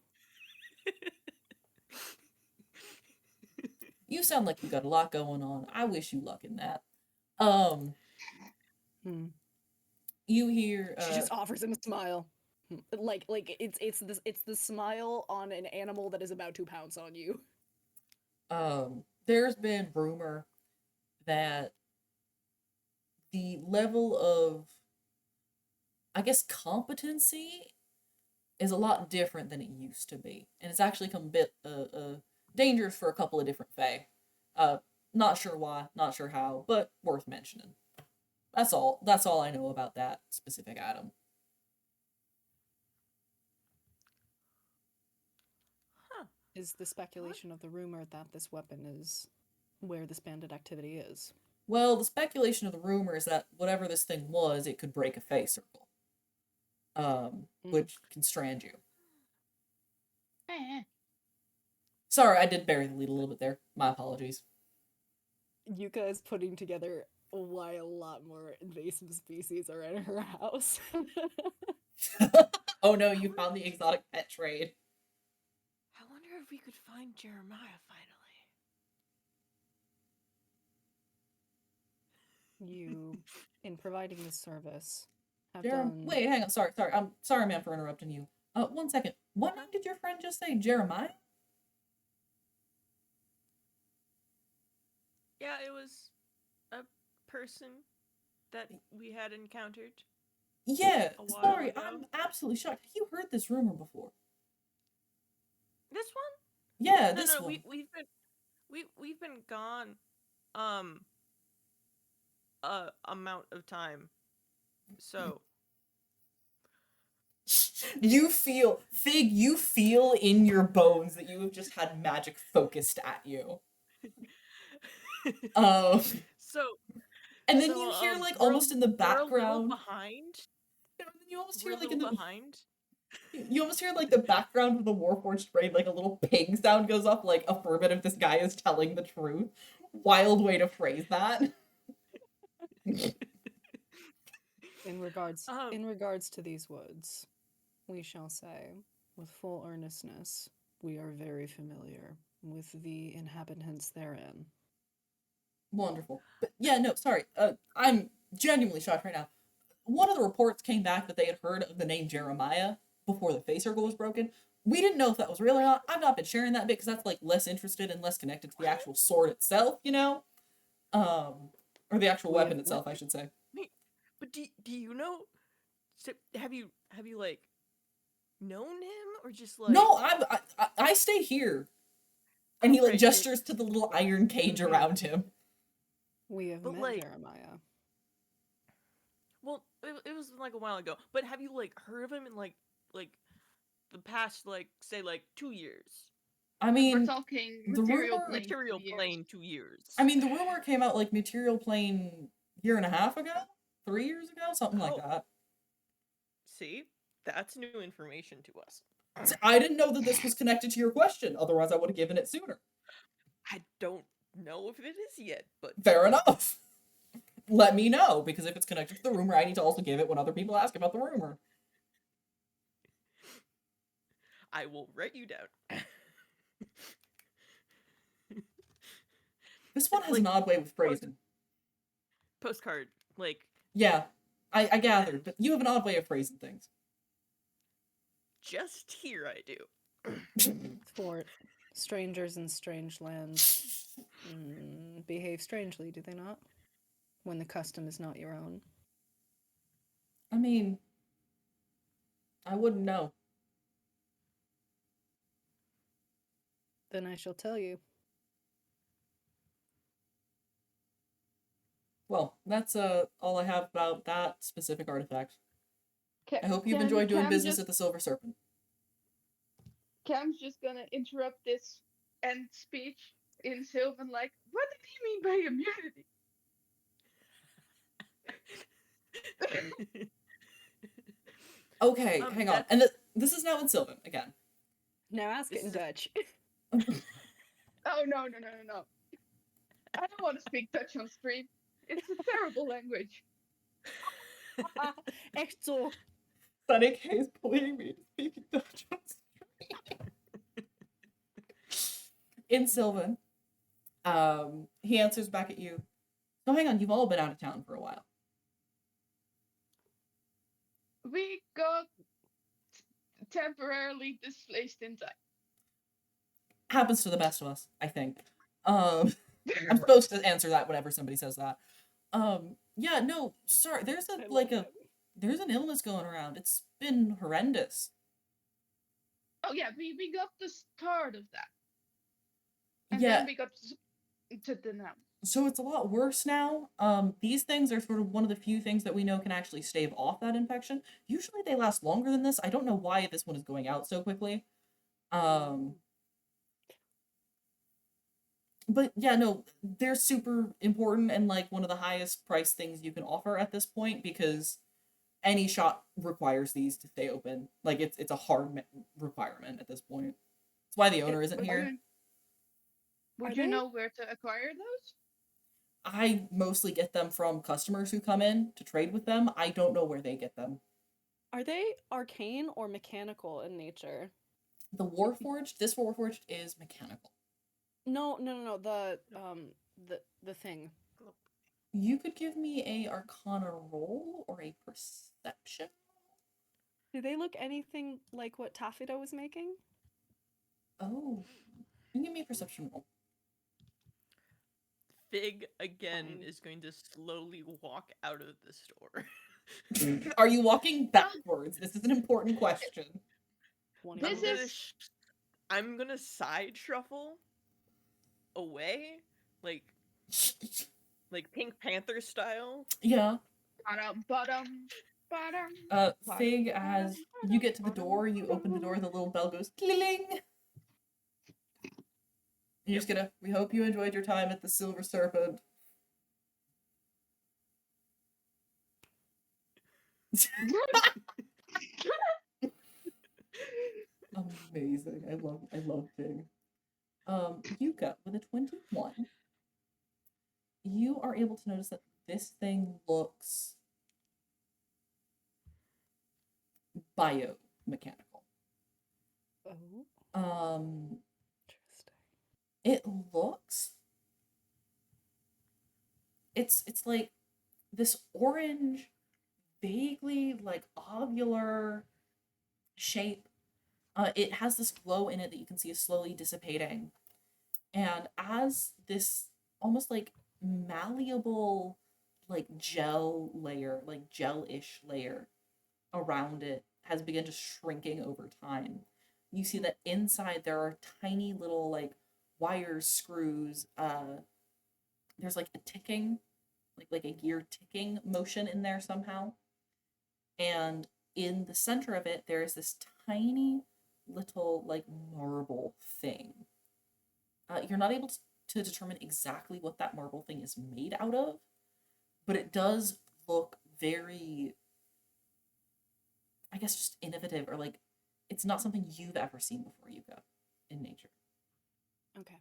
You sound like you got a lot going on. I wish you luck in that. You hear
she just offers him a smile. Like it's the smile on an animal that is about to pounce on you.
There's been rumor that the level of, I guess, competency is a lot different than it used to be, and it's actually come a bit dangerous for a couple of different fae. Not sure why, not sure how, but worth mentioning. That's all I know about that specific item.
Is the speculation of the rumor that this weapon is where this bandit activity is?
Well, the speculation of the rumor is that whatever this thing was, it could break a fae circle. Which can strand you. Sorry, I did bury the lead a little bit there. My apologies.
Yuka is putting together why a lot more invasive species are in her house.
Oh no, you found the exotic pet trade.
I wonder if we could find Jeremiah finally.
You, in providing this service, have done.
Wait, hang on. Sorry. I'm sorry, man, for interrupting you. 1 second. What name did your friend just say? Jeremiah?
Yeah, it was a person that we had encountered.
Yeah.
A while
Sorry,
ago.
I'm absolutely shocked. Have you heard this rumor before?
This one?
Yeah,
No,
this
no,
one.
we've been gone amount of time. So
You feel, Fig, you feel in your bones that you have just had magic focused at you. Um,
so
and then
so,
you hear like
we're
almost in the
we're a little
background.
behind.
And then you almost
We're
hear
a
like
little
in the
behind.
you almost hear like the background of the Warforged brain, like a little ping sound goes up, like affirmative. This guy is telling the truth. Wild way to phrase that.
In regards
Um,
to these woods, we shall say, with full earnestness, we are very familiar with the inhabitants therein.
Wonderful. But yeah, no, sorry. I'm genuinely shocked right now. One of the reports came back that they had heard of the name Jeremiah before the face circle was broken. We didn't know if that was real or not. I've not been sharing that bit because that's like less interested and less connected to the actual sword itself, you know? Or the actual
We
weapon
have
itself, I should say.
wait, but do you know? So have you like known him or just like?
No, I stay here. And he like
Okay,
gestures to the little iron cage
mhm.
around him.
we have
But
met
like,
Jeremiah.
well, it was like a while ago. But have you like heard of him in like the past like say like 2 years?
I
We're
mean,
talking
the
material
rumor.
plane
Material
2 years.
plane 2 years.
I mean, the rumor came out like material plane year and a half ago, 3 years ago, something like
Oh,
that.
see, that's new information to us.
I didn't know that this was connected to your question. Otherwise, I would have given it sooner.
I don't know if it is yet, but
Fair enough. Let me know, because if it's connected to the rumor, I need to also give it when other people ask about the rumor.
I will write you down.
This one has
Like,
an odd way with phrasing.
postcard, like
Yeah, I gathered, but you have an odd way of phrasing things.
just here I do.
For strangers in strange lands behave strangely, do they not? When the custom is not your own.
I mean, I wouldn't know.
Then I shall tell you.
Well, that's all I have about that specific artifact. I hope you've
Can
enjoyed doing
Cam
business
just
at the Silver Serpent.
Cam's just gonna interrupt this end speech in Sylvan, like, what did he mean by immunity?
Okay, hang on. And this is now in Sylvan again.
Now ask it in
This is
Dutch.
Oh no. I don't want to speak Dutch on stream. It's a terrible language.
Echt zo.
Sonic is bullying me to speak Dutch on stream. In Sylvan, he answers back at you. So hang on, you've all been out of town for a while.
We got temporarily displaced in time.
Happens to the best of us, I think. I'm supposed to answer that whenever somebody says that. Yeah, no, sorry. There's there's an illness going around. It's been horrendous.
Oh yeah, we got the start of that. And
Yeah.
then we got to the now.
So it's a lot worse now. These things are sort of one of the few things that we know can actually stave off that infection. Usually they last longer than this. I don't know why this one is going out so quickly. But yeah, no, they're super important and like one of the highest price things you can offer at this point because any shop requires these to stay open. Like it's a hard requirement at this point. That's why the owner isn't here.
Would you know where to acquire those?
I mostly get them from customers who come in to trade with them. I don't know where they get them.
Are they arcane or mechanical in nature?
The Warforged, this Warforged is mechanical.
No. The thing.
You could give me a Arcana roll or a Perception.
Do they look anything like what Taffeta was making?
Oh, you give me a Perception roll.
Fig again
Fine.
is going to slowly walk out of the store.
Are you walking backwards? This is an important question.
20.
This is
I'm gonna side shuffle away, like Pink Panther style.
Yeah.
bottom.
Fig, as you get to the door, you open the door, the little bell goes cling. You're just gonna, we hope you enjoyed your time at the Silver Serpent. Amazing. I love Fig. Yuka, with a 21, you are able to notice that this thing looks biomechanical.
Oh, interesting.
It looks, it's like this orange, vaguely like ovular shape. It has this glow in it that you can see is slowly dissipating. And as this almost like malleable, like gel layer, like gel-ish layer around it has begun to shrinking over time, you see that inside there are tiny little like wires, screws. There's like a ticking, like a gear ticking motion in there somehow. And in the center of it, there is this tiny little like marble thing. You're not able to determine exactly what that marble thing is made out of, but it does look very, I guess, just innovative, or like it's not something you've ever seen before, Yuka, in nature.
Okay.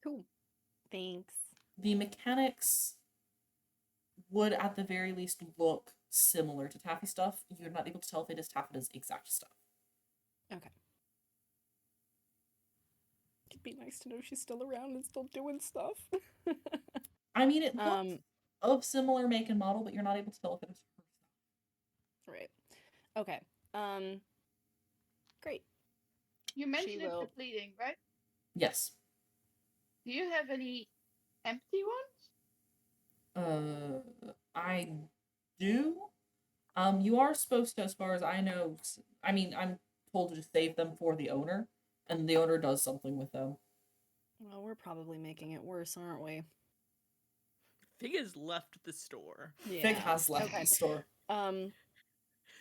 Cool. Thanks.
The mechanics would at the very least look similar to Taffy stuff. You're not able to tell if it is Taffeta's exact stuff.
Okay. It'd be nice to know she's still around and still doing stuff.
I mean, it looks of similar make and model, but you're not able to tell if it is her stuff.
Right. Okay. Great.
You mentioned it
will-
depleting, right?
Yes.
Do you have any empty ones?
I do. You are supposed to, as far as I know, I mean, I'm told to just save them for the owner, and the owner does something with them.
Well, we're probably making it worse, aren't we?
Fig has left the store.
Yeah.
Fig has left
Okay.
the store.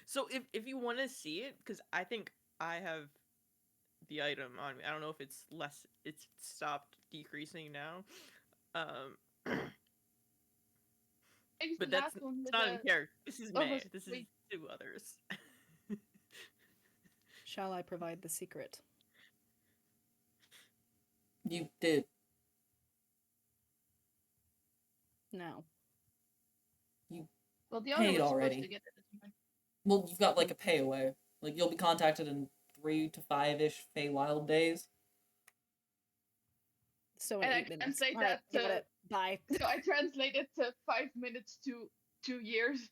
So if you want to see it, because I think I have the item on me. I don't know if it's less. It's stopped decreasing now.
It's
But
the
that's
last one with
not in
the
character. This is May.
was-
This is
wait.
2 others.
Shall I provide the secret?
You did.
No.
Well, the owner
paid
was supposed
already.
to get it.
Well, you've got like a pay away. Like you'll be contacted in 3 to 5-ish Feywild days.
So
And
in
I
8 minutes.
translate
All right,
that
got
to-
it. Bye.
So I translated to 5 minutes to 2 years.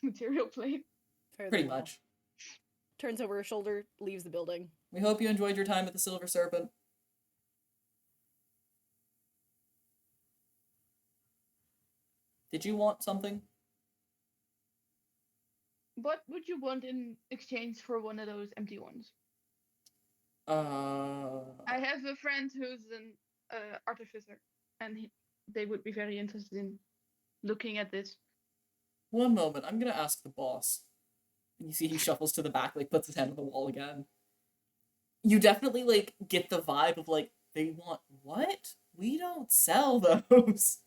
Material plane.
Fairly
Pretty
well.
much.
Turns over her shoulder, leaves the building.
We hope you enjoyed your time at the Silver Serpent. Did you want something?
What would you want in exchange for one of those empty ones? I have a friend who's an artificer, and they would be very interested in looking at this.
One moment. I'm gonna ask the boss. And you see he shuffles to the back, like puts his hand on the wall again. You definitely like get the vibe of like they want what? We don't sell those.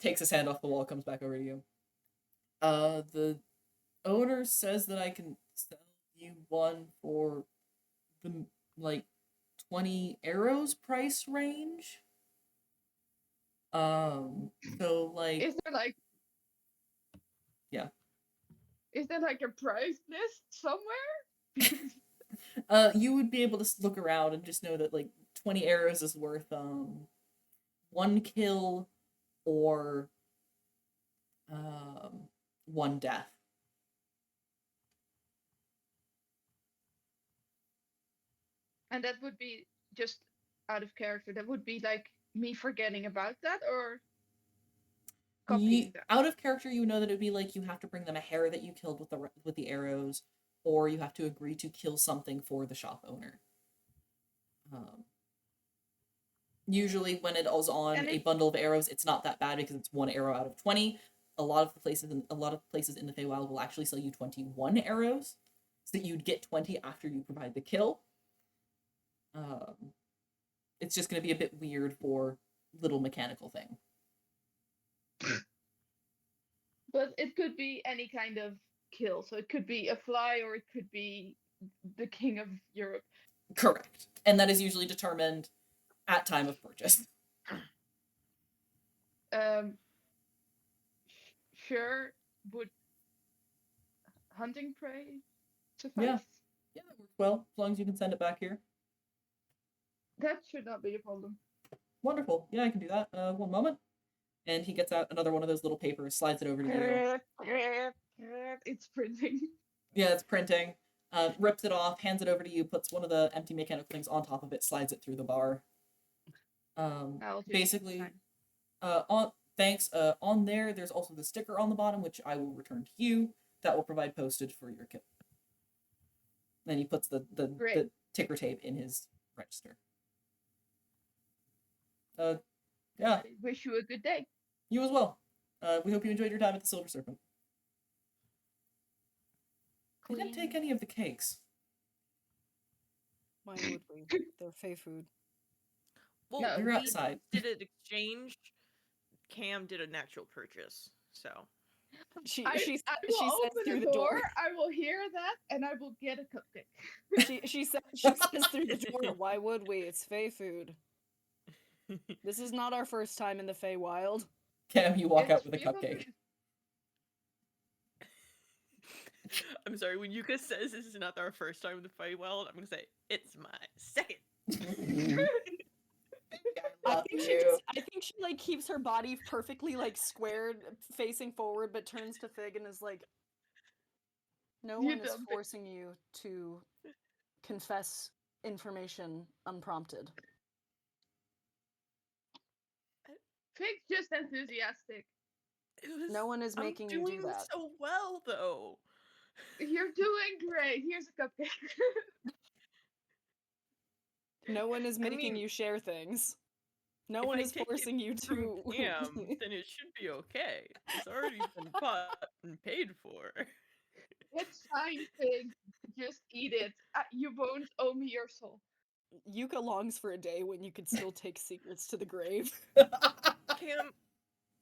Takes his hand off the wall, comes back over to you. The owner says that I can sell you one for the like 20 arrows price range. So like,
Is there like
yeah.
Is there like a price list somewhere?
You would be able to look around and just know that like 20 arrows is worth 1 kill or 1 death.
And that would be just out of character. That would be like me forgetting about that or copying that.
Out of character, you know that it would be like you have to bring them a hare that you killed with the arrows, or you have to agree to kill something for the shop owner. Usually, when it is on a bundle of arrows, it's not that bad because it's 1 arrow out of 20. A lot of places in the Feywild will actually sell you 21 arrows, so that you'd get 20 after you provide the kill. It's just going to be a bit weird for little mechanical thing.
But it could be any kind of kill. So it could be a fly or it could be the king of Europe.
Correct. And that is usually determined at time of purchase.
Sure, would hunting prey suffice?
Yeah, that works well, as long as you can send it back here.
That should not be a problem.
Wonderful. Yeah, I can do that. 1 moment. And he gets out another one of those little papers, slides it over to you.
It's printing.
Yeah, it's printing. Rips it off, hands it over to you, puts one of the empty mechanical things on top of it, slides it through the bar. Basically, on there, there's also the sticker on the bottom, which I will return to you. That will provide postage for your kill. Then he puts the ticker tape in his register. Yeah.
I wish you a good day.
You as well. We hope you enjoyed your time at the Silver Serpent. We didn't take any of the cakes.
Why would we? They're Fey food.
Well,
No,
you're outside.
Did an exchange. Cam did a natural purchase, so
She
I
says
open
through
the
the
door,
door.
I will hear that, and I will get a cupcake.
She says through the door. Why would we? It's Fey food. This is not our first time in the Feywild.
Cam, you walk out with a cupcake.
I'm sorry, when Yuka says this is not our first time in the Feywild, I'm gonna say, it's my second.
I think she like keeps her body perfectly like squared, facing forward, but turns to Fig and is like, no one is forcing you to confess information unprompted.
Fig's just enthusiastic.
No one is making you do that.
So well, though.
You're doing great. Here's a cupcake.
No one is making you share things. No one is forcing you to.
Cam, then it should be okay. It's already been bought and paid for.
It's fine, Fig. Just eat it. You won't owe me your soul.
Yuka longs for a day when you could still take secrets to the grave.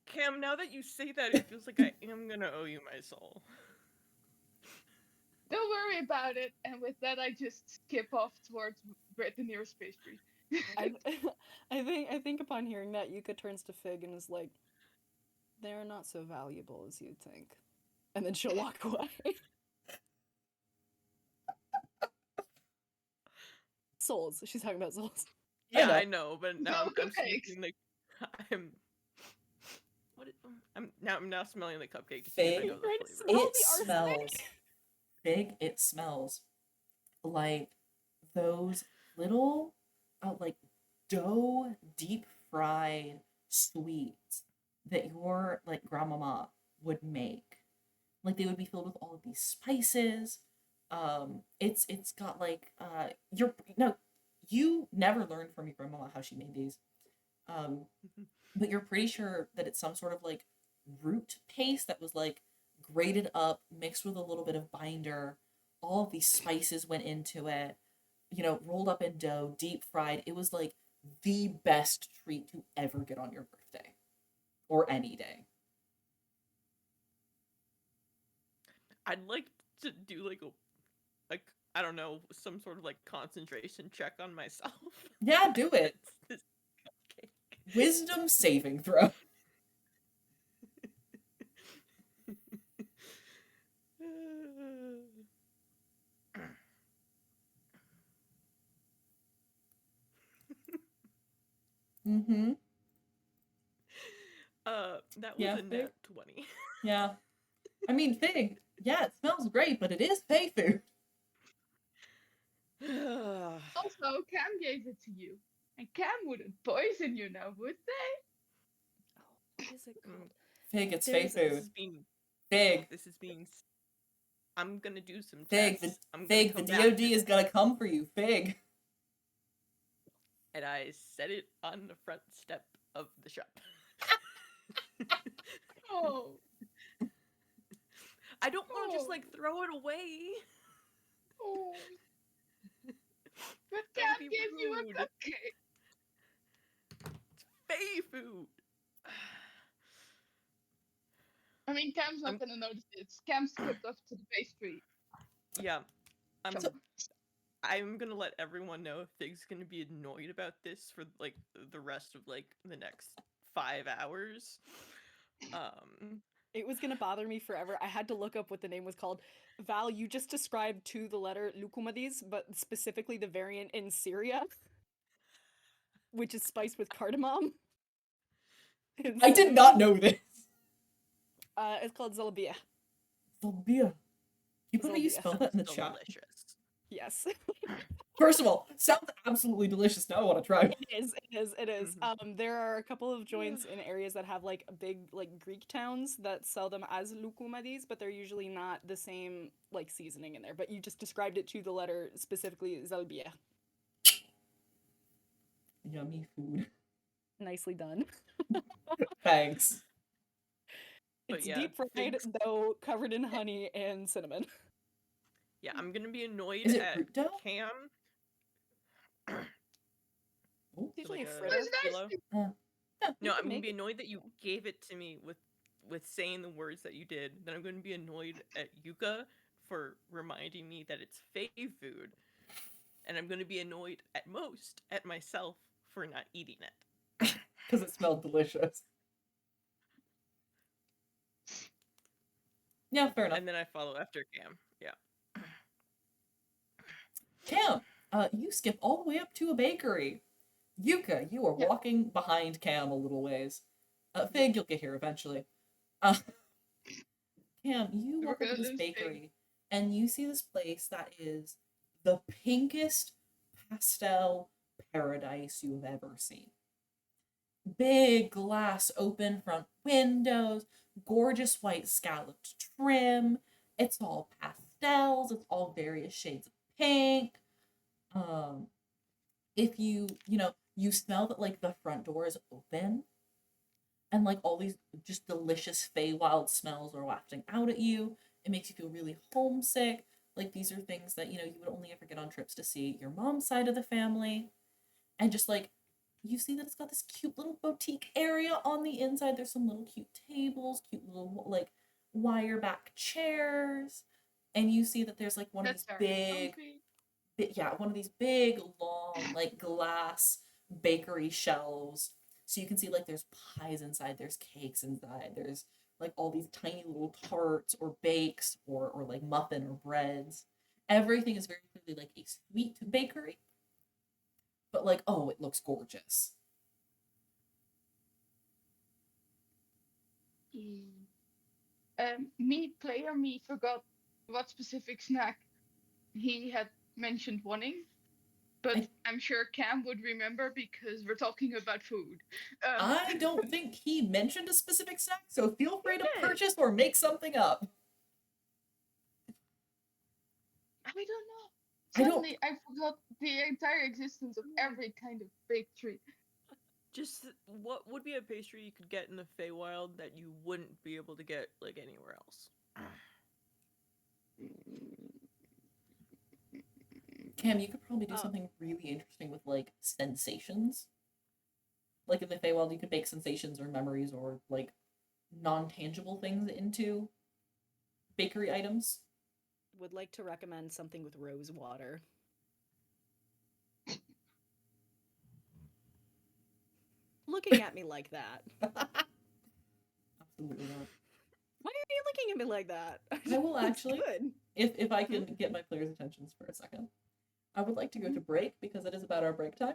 Cam, now that you say that, it feels like I am gonna owe you my soul.
Don't worry about it. And with that, I just skip off towards the nearest pastry.
I think upon hearing that, Yuka turns to Fig and is like, "They're not so valuable as you'd think," and then she'll walk away. Souls. She's talking about souls.
Yeah, I know, but now
No
I'm smelling like I'm now smelling the cupcake to see if I know the flavor.
It smells like those little like dough deep fried sweets that your like grandmama would make. Like they would be filled with all of these spices. It's got like you never learned from your grandmama how she made these. But you're pretty sure that it's some sort of like root paste that was like grated up, mixed with a little bit of binder. All of these spices went into it, rolled up in dough, deep fried. It was like the best treat to ever get on your birthday or any day.
I'd like to do like I don't know, some sort of like concentration check on myself.
Yeah, do it.
This cupcake.
Wisdom saving throw. Mm-hmm.
That was
Yeah,
a
Fig?
nat 20.
Yeah. I mean, Fig, yeah, it smells great, but it is Fey food.
Also, Cam gave it to you. And Cam wouldn't poison you now, would they?
What is it called?
Fig, it's Fey
There's-
This
food.
is being.
Fig,
This is being. I'm gonna do some
Fig,
tests.
the
I'm gonna
Fig, the
come back
DOD
to
is
this,
gonna come for you, Fig.
and I set it on the front step of the shop.
Oh.
I don't want to just
Oh.
like throw it away.
Oh. But
That
Cam
would be
gave you a
rude.
cupcake.
Fae food.
I mean, Cam's not
I'm-
gonna notice it. Cam skipped off to the pastry.
Yeah, I'm.
So-
I'm gonna let everyone know Fig's gonna be annoyed about this for like the rest of like the next 5 hours.
It was gonna bother me forever. I had to look up what the name was called. Val, you just described to the letter Lukumadis, but specifically the variant in Syria, which is spiced with cardamom. and
I did
cinnamon.
not know this.
It's called Zalabia.
Zalbia. You put how you
Zalbia.
spell that in the chat?
Delicious.
Yes,
First of all, sounds absolutely delicious. Now I want to try.
it is. It is. It is.
Mhm.
There are a couple of joints in areas that have like big like Greek towns that sell them as Lukumadis, but they're usually not the same like seasoning in there. But you just described it to the letter specifically Zalbia.
Yummy food.
Nicely done.
Thanks.
But
It's
yeah,
deep fried,
Fig's-
though covered in honey and cinnamon.
Yeah, I'm gonna be annoyed
Is it
at
fruit dough?
Cam.
Oh,
It's
for,
usually
like,
a
a
fritter.
It's nice
kilo.
to-
yeah,
No,
can
I'm gonna
make
be
it.
annoyed that you gave it to me with saying the words that you did. Then I'm gonna be annoyed at Yuka for reminding me that it's Fae food. And I'm gonna be annoyed at most at myself for not eating it.
because it smelled delicious. Yeah, fair enough.
And then I follow after Cam. Yeah.
Cam, you skip all the way up to a bakery. Yuka, you are
Yeah.
walking behind Cam a little ways. Fig, you'll get here eventually. Uh, Cam, you
We're
walk up to
gonna
this
lose Fig.
bakery, and you see this place that is the pinkest pastel paradise you have ever seen. Big glass open front windows, gorgeous white scalloped trim. It's all pastels, it's all various shades of pink. If you smell that like the front door is open and like all these just delicious Feywild smells are wafting out at you. It makes you feel really homesick. Like these are things that, you would only ever get on trips to see your mom's side of the family. And just like you see that it's got this cute little boutique area on the inside. There's some little cute tables, cute little like wire back chairs. And you see that there's like one of
That's
these
very comfy.
one of these big long like glass bakery shelves, so you can see like there's pies inside, there's cakes inside, there's like all these tiny little tarts or bakes or like muffin or breads. Everything is very clearly like a sweet bakery, but like, oh, it looks gorgeous.
Player me forgot what specific snack he had mentioned wanting, but I'm sure Cam would remember because we're talking about food.
I don't think he mentioned a specific snack, so feel free to
Okay.
purchase or make something up.
I don't know.
I don't-
Suddenly, I forgot the entire existence of every kind of baked treat.
Just what would be a pastry you could get in the Feywild that you wouldn't be able to get like anywhere else?
Cam, you could probably do
Oh.
something really interesting with like sensations. Like in the Feywild, you could bake sensations or memories or like non-tangible things into bakery items.
would like to recommend something with rose water. Looking at me like that.
Absolutely not.
Why are you looking at me like that?
I will
It's
actually,
good.
if I can get my players' attentions for a second, I would like to go to break because it is about our break time.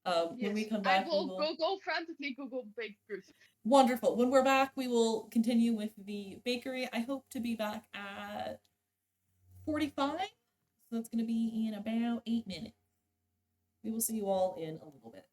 When we
Yes,
come
I
back, we
will
will.
Google frantically Google baked goods.
Wonderful. When we're back, we will continue with the bakery. I hope to be back at 45. So that's going to be in about 8 minutes. We will see you all in a little bit.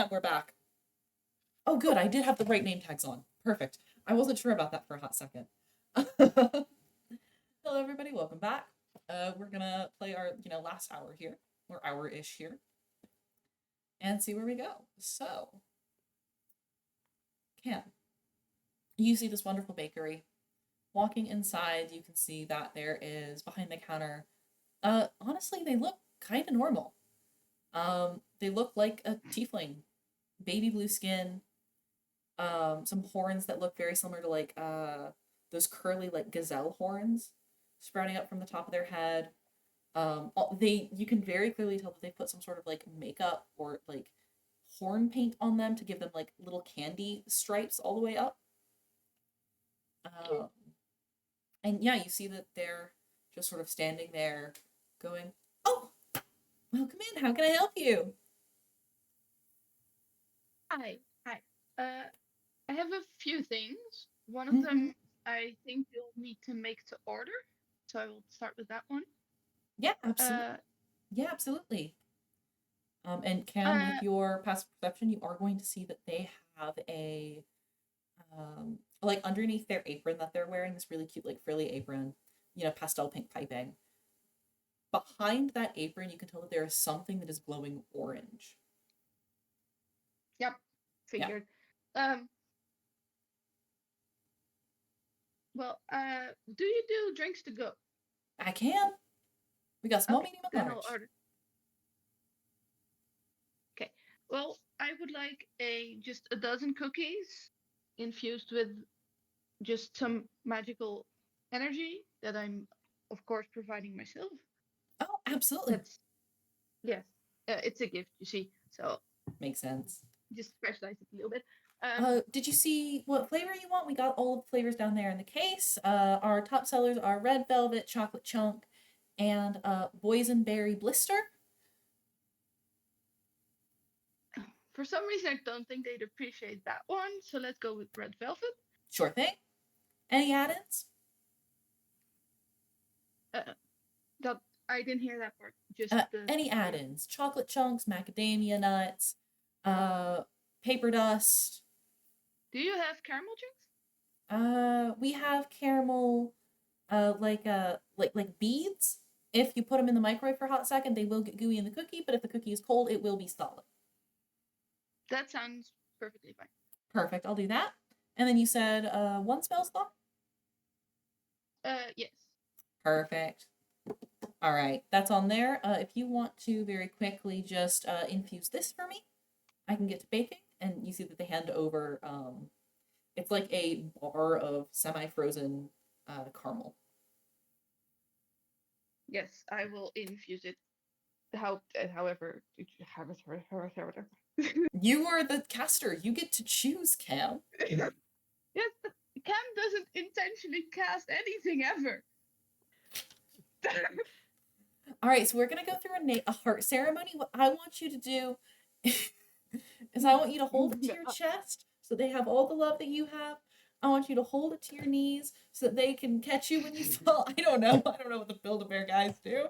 And we're back. Oh, good. I did have the right name tags on. Perfect. I wasn't sure about that for a hot second. Hello, everybody. Welcome back. We're gonna play our, last hour here, or hour-ish here, and see where we go. So, Cam, you see this wonderful bakery. Walking inside, you can see that there is behind the counter. Honestly, they look kind of normal. They look like a tiefling, baby blue skin, some horns that look very similar to like those curly like gazelle horns sprouting up from the top of their head. You can very clearly tell that they put some sort of like makeup or like horn paint on them to give them like little candy stripes all the way up. And yeah, you see that they're just sort of standing there going, "Oh, welcome in. How can I help you?"
Hi. I have a few things. One of them I think you'll need to make to order. So I will start with that one.
Yeah, absolutely. Yeah, absolutely. And Cam, with your passive perception, you are going to see that they have a like underneath their apron that they're wearing, this really cute like frilly apron, pastel pink piping. Behind that apron, you can tell that there is something that is glowing orange.
Yep, figured. Well, do you do drinks to go?
I can. We got small,
Okay,
medium, and
then
large.
I'll order. Okay. Well, I would like just a dozen cookies infused with just some magical energy that I'm, of course, providing myself.
Oh, absolutely.
Yes, it's a gift, you see. So
makes sense.
Just specialize it a little bit.
Did you see what flavor you want? We got all the flavors down there in the case. Our top sellers are red velvet, chocolate chunk, and boysenberry blister.
For some reason, I don't think they'd appreciate that one, so let's go with red velvet.
Sure thing. Any add-ins?
That I didn't hear that part. Just
any add-ins? Chocolate chunks, macadamia nuts, paper dust.
Do you have caramel drinks?
We have caramel, like beads. If you put them in the microwave for a hot second, they will get gooey in the cookie, but if the cookie is cold, it will be solid.
That sounds perfectly fine.
Perfect, I'll do that. And then you said one spell slot?
Yes.
Perfect. All right, that's on there. If you want to very quickly just infuse this for me, I can get to baking. And you see that they hand over, it's like a bar of semi-frozen caramel.
Yes, I will infuse it. However,
you are the caster. You get to choose, Cam.
Yes, Cam doesn't intentionally cast anything ever.
All right, so we're gonna go through a heart ceremony. What I want you to do is I want you to hold it to your chest so they have all the love that you have. I want you to hold it to your knees so that they can catch you when you fall. I don't know what the Build-A-Bear guys do.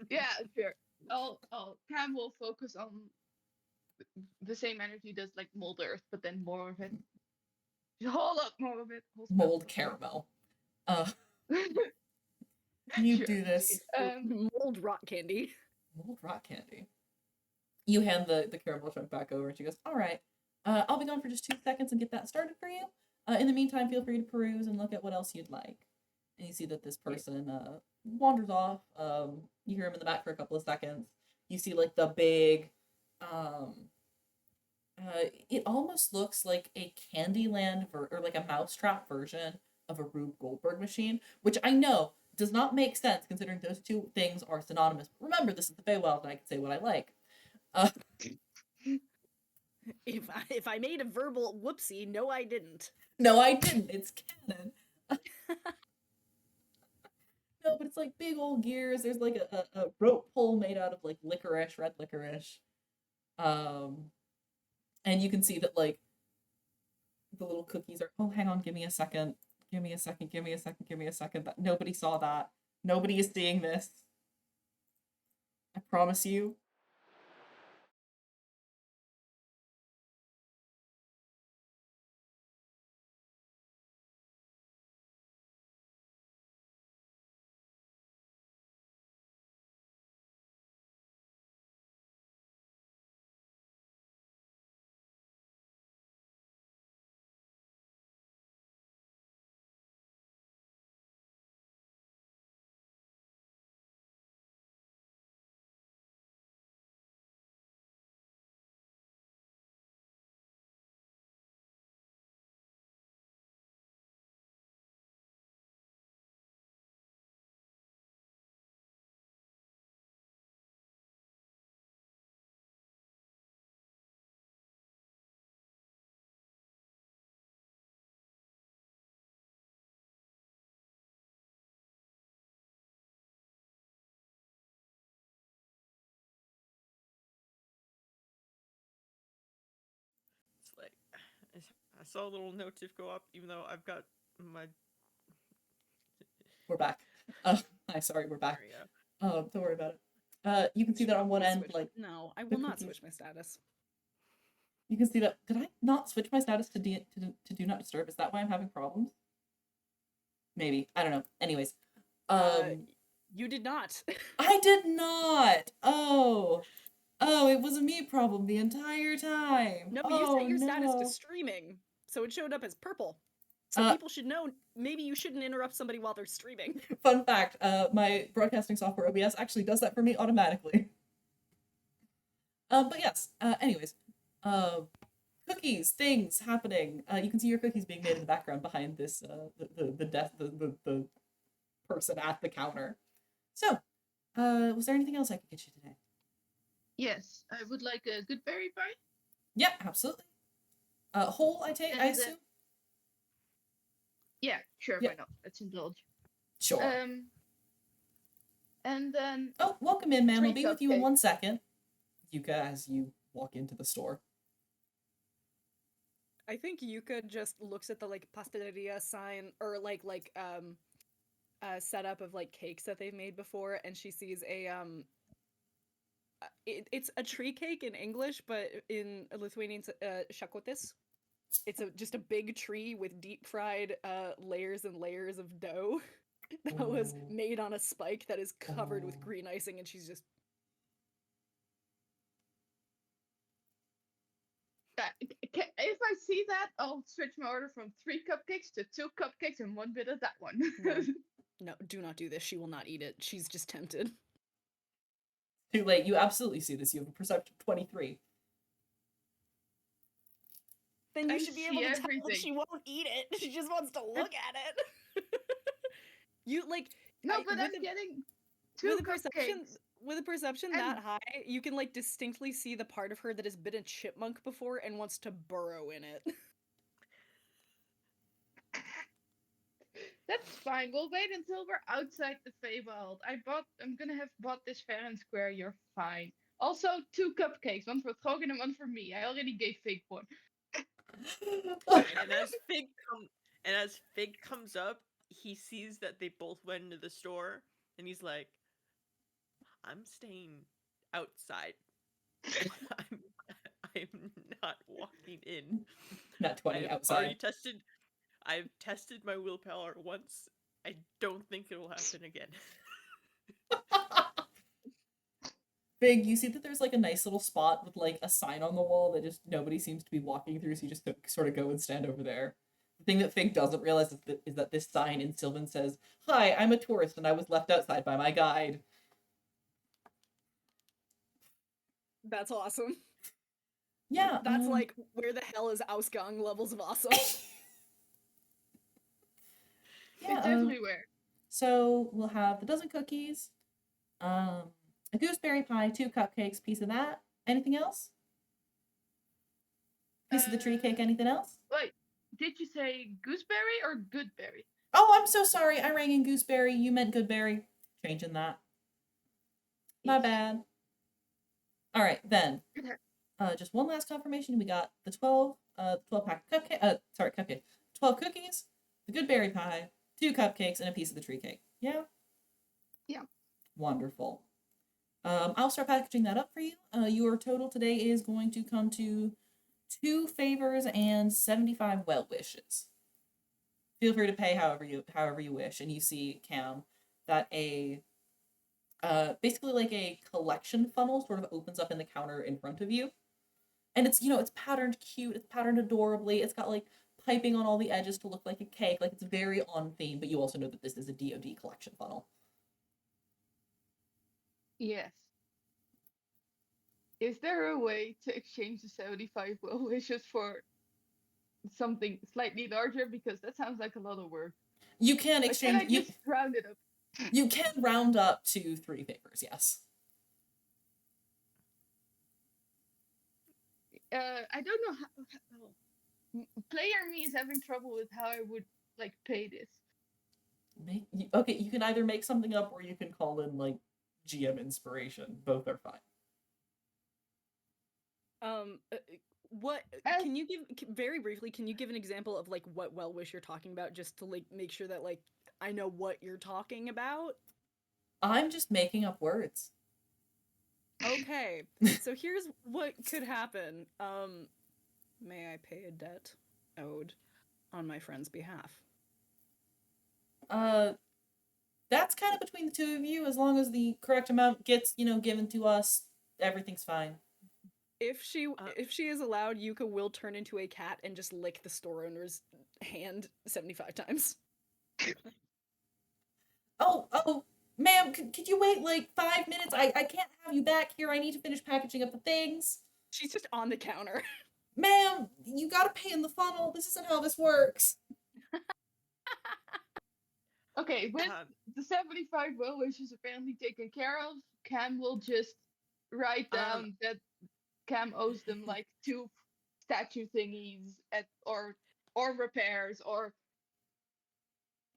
Yeah, sure. Cam will focus on the same energy does like mold earth, but then more of it. Hold up, more of it.
Mold caramel. You
Sure.
do this.
Mold rock candy.
Mold rock candy. You hand the caramel chunk back over, and she goes, "All right, I'll be gone for just 2 seconds and get that started for you. In the meantime, feel free to peruse and look at what else you'd like." And you see that this person wanders off. You hear him in the back for a couple of seconds. You see like the big, it almost looks like a Candyland or like a mousetrap version of a Rube Goldberg machine, which I know does not make sense considering those two things are synonymous. But remember, this is the Feywild, and I can say what I like.
If I made a verbal whoopsie, no, I didn't.
No, I didn't. It's canon. No, but it's like big old gears. There's like a rope pole made out of like licorice, red licorice. And you can see that like the little cookies are, oh, hang on, give me a second. Give me a second. Nobody saw that. Nobody is seeing this. I promise you.
saw a little notif go up, even though I've got my.
We're back. I'm sorry, we're back.
There we go.
Don't worry about it. You can see that on one end, like
no, I
the
will not
cookies.
switch my status.
You can see that. Did I not switch my status to do not disturb? Is that why I'm having problems? Maybe, I don't know. Anyways,
You did not.
I did not. Oh, it was a me problem the entire time.
No, you set your status to
no.
streaming, so it showed up as purple. So people should know maybe you shouldn't interrupt somebody while they're streaming.
Fun fact, my broadcasting software OBS actually does that for me automatically. But yes, anyways, cookies, things happening. You can see your cookies being made in the background behind this, the person at the counter. So, was there anything else I could get you today?
Yes, I would like a good berry pie.
Yeah, absolutely. Whole, I assume?
Yeah, sure,
Yeah.
why not? Let's indulge.
Sure.
And then...
Oh, welcome in, ma'am. I'll
3
be with you in
cupcakes.
1 second. Yuka, as you walk into the store.
I think Yuka just looks at the like pasteleria sign or setup of like cakes that they've made before, and she sees a it's a tree cake in English, but in Lithuanian šakotis. It's just a big tree with deep fried layers and layers of dough that was
Ooh.
made on a spike that is covered with
Ooh.
green icing, and she's just
If I see that, I'll switch my order from 3 cupcakes to 2 cupcakes and 1 bit of that one.
no, do not do this. She will not eat it. She's just tempted.
Too late. You absolutely see this. You have a perception of 23.
Then you
I
should be
see
able to tell
everything.
that she won't eat it. She just wants to look at it. You like
No, but
with
I'm
the-
getting 2 cupcakes.
With a perception
And-
that high, you can like distinctly see the part of her that has been a chipmunk before and wants to burrow in it.
That's fine. We'll wait until we're outside the Feywild. I'm gonna have bought this fair and square. You're fine. Also, 2 cupcakes. 1 for Trogan and 1 for me. I already gave Fig 1.
And as Fig comes up, he sees that they both went into the store, and he's like, "I'm staying outside. I'm not walking in.
Not 20 outside.
I've tested my willpower once. I don't think it'll happen again."
Big, you see that there's like a nice little spot with like a sign on the wall that just nobody seems to be walking through, so you just sort of go and stand over there. The thing that Fig doesn't realize is that this sign in Sylvan says, "Hi, I'm a tourist and I was left outside by my guide."
That's awesome.
Yeah.
That's like where the hell is Ausgang levels of awesome.
Yeah,
It's everywhere.
so we'll have the dozen cookies, a gooseberry pie, 2 cupcakes, piece of that. Anything else? Piece of the tree cake, anything else?
Wait, did you say gooseberry or goodberry?
Oh, I'm so sorry. I rang in gooseberry. You meant goodberry. Changing that. My bad. All right, then. Just one last confirmation. We got the 12 pack cupcake. Cupcake. 12 cookies, the goodberry pie, 2 cupcakes, and a piece of the tree cake. Yeah.
Yeah.
Wonderful. I'll start packaging that up for you. Your total today is going to come to 2 favors and 75 well wishes. Feel free to pay however you wish. And you see, Cam, that a basically like a collection funnel sort of opens up in the counter in front of you. And it's, it's patterned cute, it's patterned adorably, it's got like piping on all the edges to look like a cake, like it's very on theme, but you also know that this is a DoD collection funnel.
Yes. Is there a way to exchange the 75 well wishes for something slightly larger? Because that sounds like a lot of work.
You can
Like,
exchange,
can I just round it up?
you can round up to 3 favors, yes.
I don't know how player me is having trouble with how I would like pay this.
Okay, you can either make something up or you can call in like GM inspiration. Both are fine.
What
As-
can you give very briefly? Can you give an example of like what well wish you're talking about, just to like make sure that like I know what you're talking about?
I'm just making up words.
Okay, so here's what could happen. May I pay a debt owed on my friend's behalf?
That's kind of between the two of you. As long as the correct amount gets, given to us, everything's fine.
If she is allowed, Yuka will turn into a cat and just lick the store owner's hand 75 times.
Oh, ma'am, could you wait like 5 minutes? I can't have you back here. I need to finish packaging up the things.
She's just on the counter.
Ma'am, you gotta pay in the funnel. This isn't how this works.
Okay, with the 75 well wishes apparently taken care of, Cam will just write down that Cam owes them like 2 statue thingies or repairs or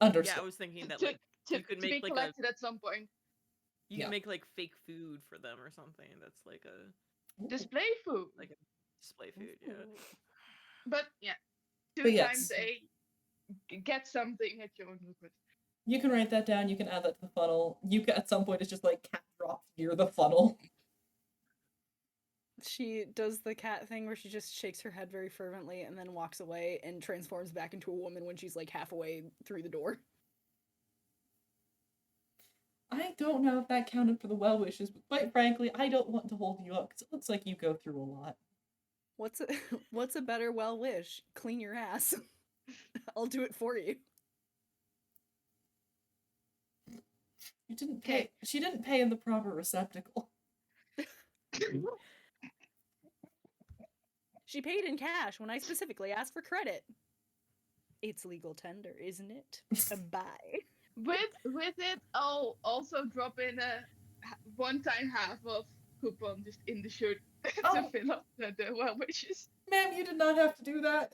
Understood.
Yeah, I was thinking that
to,
like
to,
you could
to be
make like
collected at some point.
you
Yeah.
can make like fake food for them or something. That's like a
Display food.
like a display food. Yeah.
But yeah, 2
But yes.
times a get something at your own liquid.
You can write that down. You can add that to the funnel. Yuka at some point is just like cat dropped near the funnel.
She does the cat thing where she just shakes her head very fervently and then walks away and transforms back into a woman when she's like halfway through the door.
I don't know if that counted for the well wishes, but quite frankly, I don't want to hold you up because it looks like you go through a lot.
What's a better well wish? Clean your ass. I'll do it for you.
You didn't pay. She didn't pay in the proper receptacle.
She paid in cash when I specifically asked for credit. It's legal tender, isn't it? Bye.
With it, I'll also drop in a one-time half of coupon just in the shirt to fill up the well wishes.
Ma'am, you did not have to do that.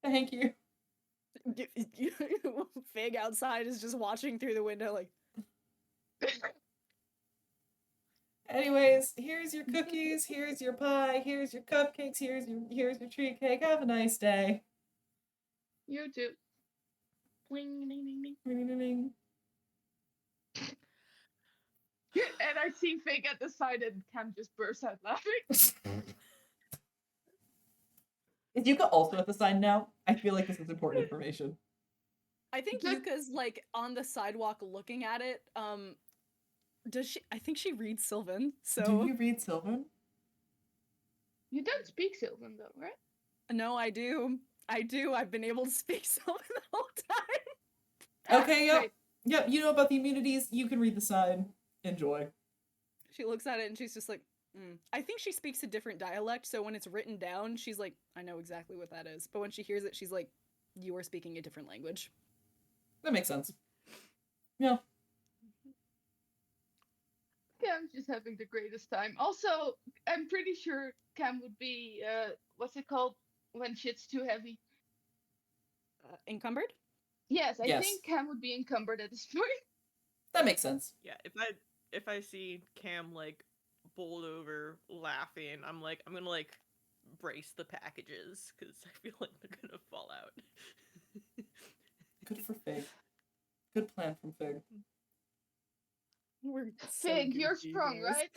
Thank you.
Fig outside is just watching through the window like.
Anyways, here's your cookies, here's your pie, here's your cupcakes, here's your tree cake. Have a nice day.
You too. Ding, ding, ding, ding.
Ring, ring, ring.
And I see Fig at the side and Cam just bursts out laughing.
Is Yuka also at the sign now? I feel like this is important information.
I think Yuka's like on the sidewalk looking at it. Does she? I think she reads Sylvan. So
do you read Sylvan?
You don't speak Sylvan though, right?
No, I do. I've been able to speak Sylvan the whole time.
Okay, yep. Yep, you know about the immunities. You can read the sign. Enjoy.
She looks at it and she's just like, I think she speaks a different dialect, so when it's written down, she's like, I know exactly what that is. But when she hears it, she's like, you are speaking a different language.
That makes sense. Yeah.
Cam's just having the greatest time. Also, I'm pretty sure Cam would be, what's it called when shit's too heavy?
Encumbered?
Yes, I
Yes.
think Cam would be encumbered at this point.
That makes sense.
Yeah, if I see Cam like bowled over laughing, I'm gonna like brace the packages because I feel like they're gonna fall out.
Good for Fig. Good plan from Fig.
We're
Fig, you're strong, right?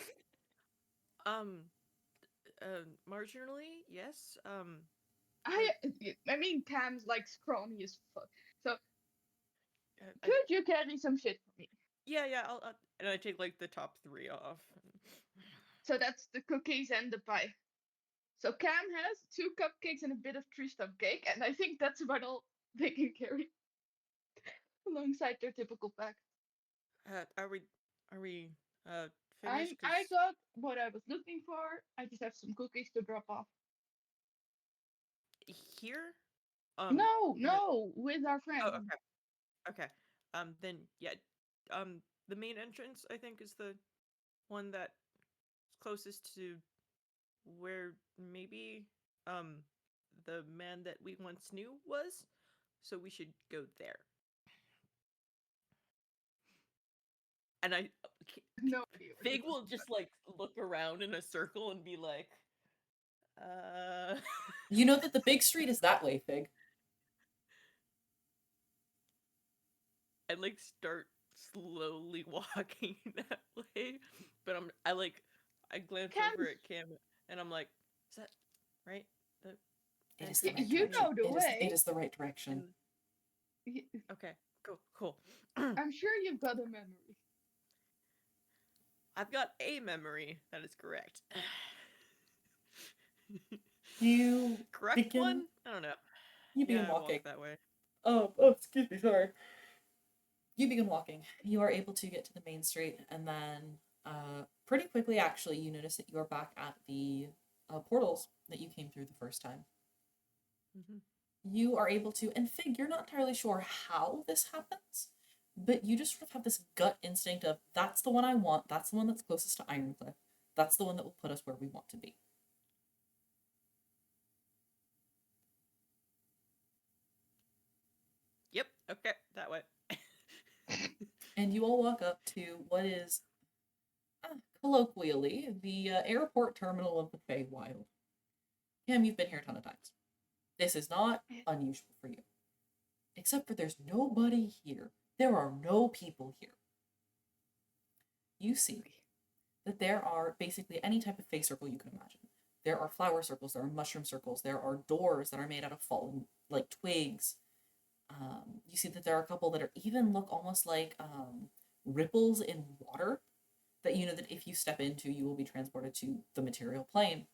Marginally, yes.
I mean, Cam's like scrawny as fuck. So,
I-
could you carry some shit for me?
yeah, I'll and I take like the top 3 off.
So that's the cookies and the pie. So Cam has 2 cupcakes and a bit of tree stump cake, and I think that's about all they can carry alongside their typical pack.
Are we
I
finished?
got what I was looking for. I just have some cookies to drop off.
Here?
No, with our friend.
Oh, okay. Then yeah. The main entrance I think is the one that's closest to where maybe the man that we once knew was. So we should go there. And
No idea.
Fig will just like look around in a circle and be like,
You know that the big street is that way, Fig.
I like start slowly walking that way, but I glance
Cam,
over at Cam and I'm like, is that right? The
It is the
entrance?
right
you
direction.
know the way.
It is the right direction.
And, okay, cool.
I'm sure you've got a memory.
I've got a memory that is correct.
You
Correct
begin.
one? I don't know.
You begin
I
walking.
walk that way.
Oh, excuse me, sorry. You begin walking. You are able to get to the main street, and then pretty quickly, actually, you notice that you are back at the portals that you came through the first time.
Mm-hmm.
You are able to, and Fig, you're not entirely sure how this happens, but you just sort of have this gut instinct of, that's the one I want, that's the one that's closest to Ironcliff, that's the one that will put us where we want to be.
Yep, okay, that way.
And you all walk up to what is, colloquially, the airport terminal of the Feywild. Cam, you've been here a ton of times. This is not unusual for you. Except for there's nobody here. There are no people here. You see that there are basically any type of fey circle you can imagine. There are flower circles, there are mushroom circles, there are doors that are made out of fallen, like, twigs. You see that there are a couple that even look almost like ripples in water that you know that if you step into, you will be transported to the material plane.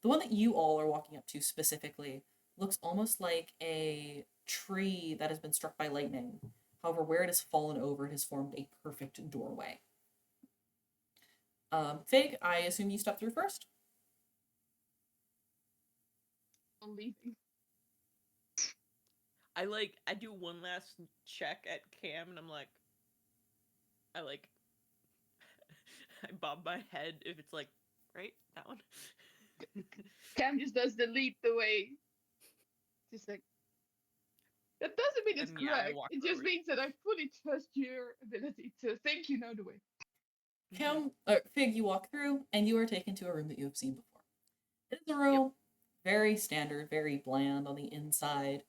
The one that you all are walking up to specifically looks almost like a tree that has been struck by lightning. However, where it has fallen over, it has formed a perfect doorway. Fig, I assume you step through first?
I'm leaving.
I do one last check at Cam and I bob my head if it's like, right? That one?
Cam just does the leap the way. Just like, that doesn't mean it's
And yeah, I
correct.
walk
It just
forward.
means that I fully trust your ability to think you know the way.
Fig, you walk through, and you are taken to a room that you have seen before. It is a room, very standard, very bland on the inside.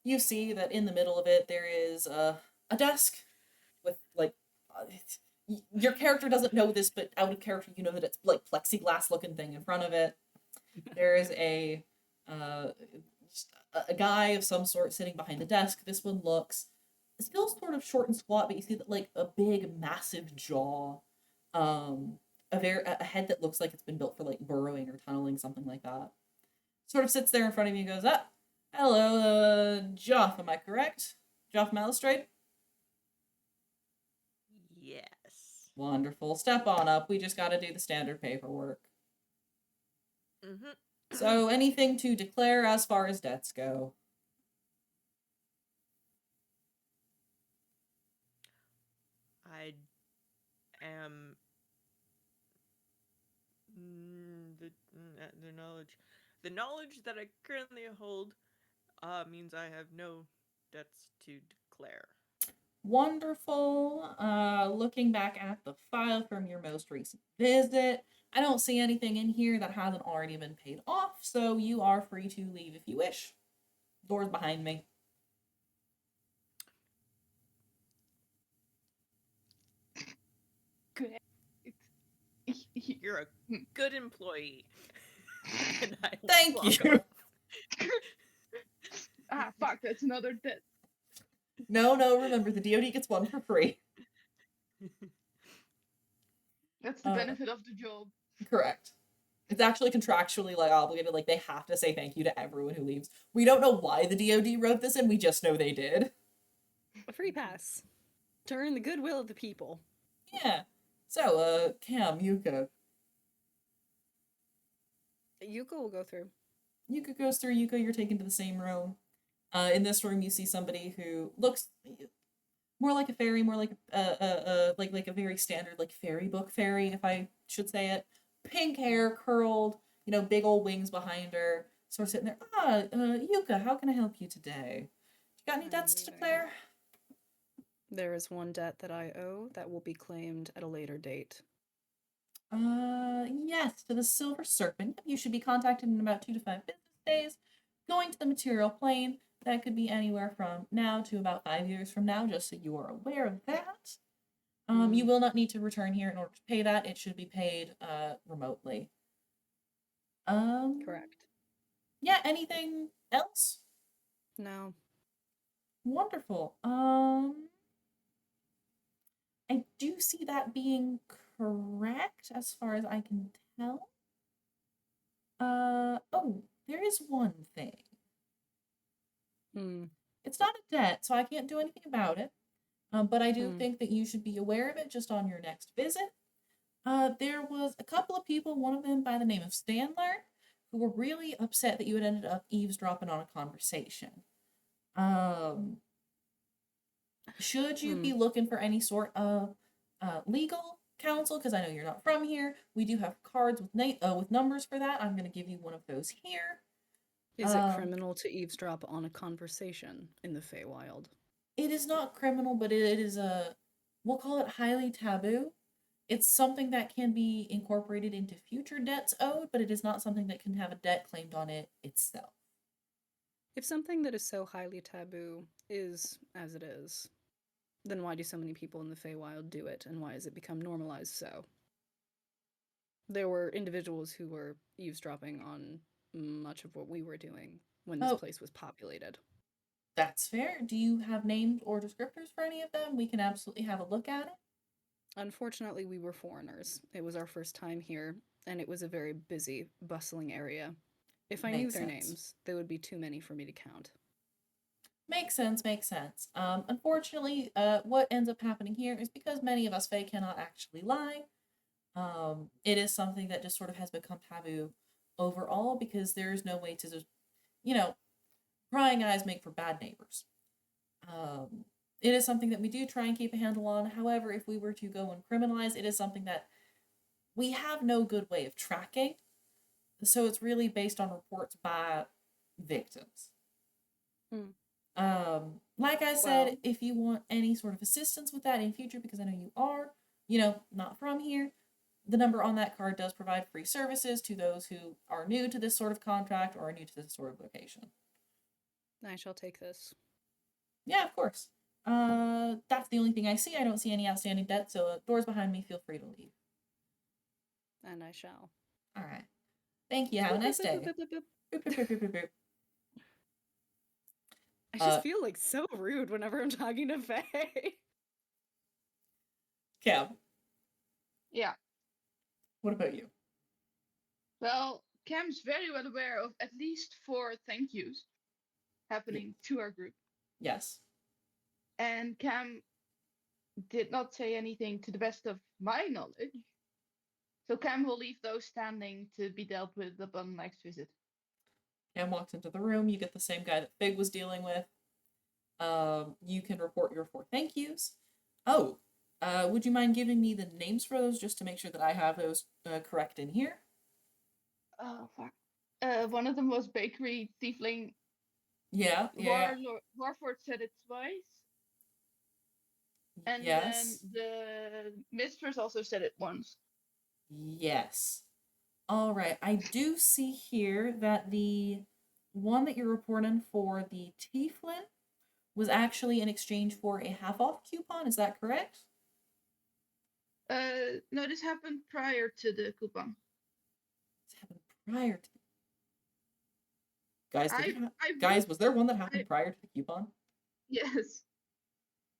You see that in the middle of it, there is a desk with, like, your character doesn't know this, but out of character, you know that it's, like, plexiglass looking thing in front of it. There is a guy of some sort sitting behind the desk. This one looks still sort of short and squat, but you see that, like, a big, massive jaw, a head that looks like it's been built for, like, burrowing or tunneling, something like that. Sort of sits there in front of you and goes, hello, Joff, am I correct? Joff Malistrade?
Yes.
Wonderful. Step on up. We just gotta do the standard paperwork.
Mm-hmm.
So, anything to declare as far as debts go?
I am the knowledge that I currently hold means I have no debts to declare.
Wonderful. Looking back at the file from your most recent visit, I don't see anything in here that hasn't already been paid off, so you are free to leave if you wish. Doors behind me.
Good.
You're a good employee. And I
Thank
walk
you.
off.
Fuck, that's another debt.
No, remember, the DoD gets one for free.
That's the benefit of the job.
Correct. It's actually contractually, like, obligated, like, they have to say thank you to everyone who leaves. We don't know why the DoD wrote this in, we just know they did.
A free pass. To earn the goodwill of the people.
Yeah. So, Cam, Yuka.
Yuka will go through.
Yuka goes through. Yuka, you're taken to the same room. In this room, you see somebody who looks more like a fairy, more like like a very standard, like, fairy book fairy, if I should say it. Pink hair, curled, big old wings behind her. Sort of sitting there. Yuka, how can I help you today? You got any debts to declare?
There is one debt that I owe that will be claimed at a later date.
Yes, to the Silver Serpent. You should be contacted in about 2 to 5 business days. Going to the material plane, that could be anywhere from now to about 5 years from now, just so you are aware of that. You will not need to return here in order to pay that. It should be paid remotely.
Correct.
Yeah, anything else?
No.
Wonderful. I do see that being correct as far as I can tell. Oh, there is one thing. It's not a debt, so I can't do anything about it. But I do think that you should be aware of it just on your next visit. There was a couple of people, one of them by the name of Standler, who were really upset that you had ended up eavesdropping on a conversation. Should you be looking for any sort of legal counsel, because I know you're not from here, we do have cards with numbers for that. I'm going to give you one of those here.
Is it criminal to eavesdrop on a conversation in the Feywild?
It is not criminal, but it is we'll call it highly taboo. It's something that can be incorporated into future debts owed, but it is not something that can have a debt claimed on it itself.
If something that is so highly taboo is as it is, then why do so many people in the Feywild do it, and why has it become normalized so? There were individuals who were eavesdropping on much of what we were doing when this place was populated.
That's fair. Do you have names or descriptors for any of them? We can absolutely have a look at it.
Unfortunately, we were foreigners. It was our first time here, and it was a very busy, bustling area. If I knew their names, there would be too many for me to count.
Makes sense. Unfortunately, what ends up happening here is because many of us Fae cannot actually lie. It is something that just sort of has become taboo overall because there is no way to just, prying eyes make for bad neighbors. It is something that we do try and keep a handle on. However, if we were to go and criminalize, it is something that we have no good way of tracking. So it's really based on reports by victims. Like I said, if you want any sort of assistance with that in future, because I know you are, not from here, the number on that card does provide free services to those who are new to this sort of contract or are new to this sort of location.
I shall take this.
Yeah, of course. That's the only thing I see. I don't see any outstanding debt, so doors behind me, feel free to leave.
And I shall.
All right. Thank you. Have a nice day.
I just feel like so rude whenever I'm talking to Faye.
Cam.
Yeah.
What about you?
Well, Cam's very well aware of at least 4 thank yous happening to our group.
Yes.
And Cam did not say anything to the best of my knowledge. So Cam will leave those standing to be dealt with upon next visit.
Cam walks into the room. You get the same guy that Fig was dealing with. You can report your 4 thank yous. Oh, would you mind giving me the names for those just to make sure that I have those correct in here?
Oh, fuck. One of them was Bakery Tiefling.
Yeah.
Warford said it twice. And
yes.
then the Mistress also said it once.
Yes. All right. I do see here that the one that you're reporting for the Tiefling was actually in exchange for a half-off coupon. Is that correct?
No, this happened prior to the coupon.
This happened prior to. Guys, was there one that happened prior to the coupon?
Yes.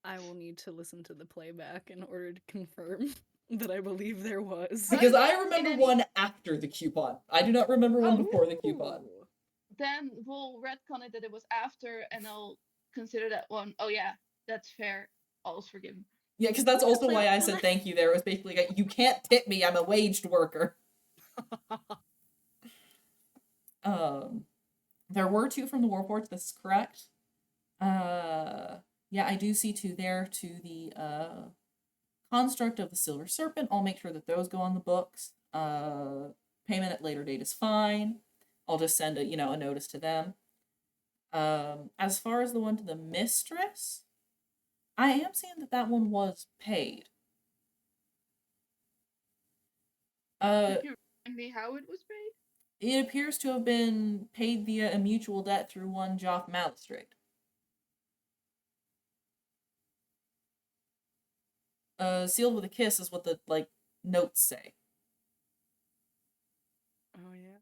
I will need to listen to the playback in order to confirm that I believe there was.
Because I remember one after the coupon. I do not remember one before the coupon.
Then we'll retcon it that it was after, and I'll consider that one. Oh yeah, that's fair. All's forgiven.
Yeah, because that's also why I said thank you there. It was basically like, you can't tip me, I'm a waged worker. There were 2 from the Warforged, this is correct. Yeah, I do see 2 there to the construct of the Silver Serpent. I'll make sure that those go on the books. Payment at later date is fine. I'll just send a notice to them. As far as the one to the Mistress, I am seeing that one was paid.
Could you remind me how it was paid?
It appears to have been paid via a mutual debt through one Joff Magistrate. Sealed with a kiss is what the notes say.
Oh yeah.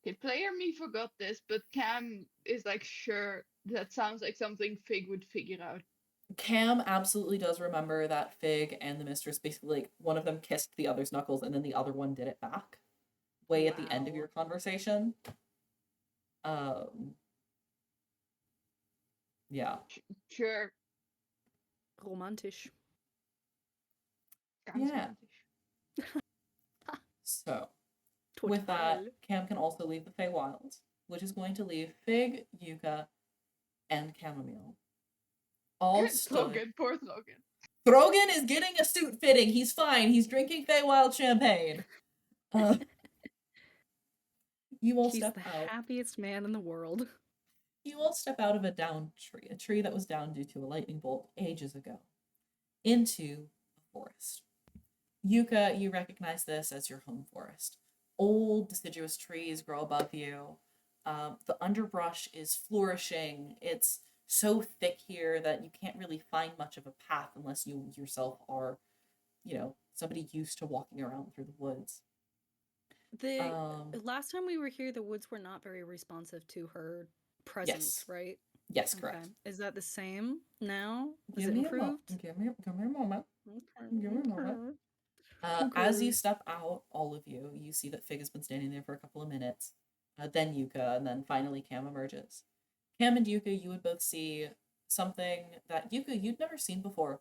Okay, player me forgot this, but Cam is like, sure, that sounds like something Fig would figure out.
Cam absolutely does remember that Fig and the mistress basically, one of them kissed the other's knuckles and then the other one did it back. Way at the end of
Wow.
your conversation. Yeah.
Sure.
Romantisch.
Ganz
Yeah.
romantisch.
So, with that, Cam can also leave the Feywilds, which is going to leave Fig, Yuka, and Chamomile. All stood.
Logan, poor Logan.
Throgan is getting a suit fitting. He's fine. He's drinking Feywild champagne. You all
He's
step
the
out.
happiest man in the world.
You all step out of a downed tree, a tree that was down due to a lightning bolt ages ago, into a forest. Yuka, you recognize this as your home forest. Old deciduous trees grow above you. The underbrush is flourishing. It's so thick here that you can't really find much of a path unless you yourself are, somebody used to walking around through the woods.
The last time we were here, the woods were not very responsive to her presence,
Yes.
right?
Yes, correct.
Is that the same now? Is
Give
it
me
improved?
give me a moment.
Okay.
Give me a moment. As you step out, all of you, you see that Fig has been standing there for a couple of minutes. Then Yuka, and then finally Cam emerges. Cam and Yuka, you would both see something that Yuka, you'd never seen before.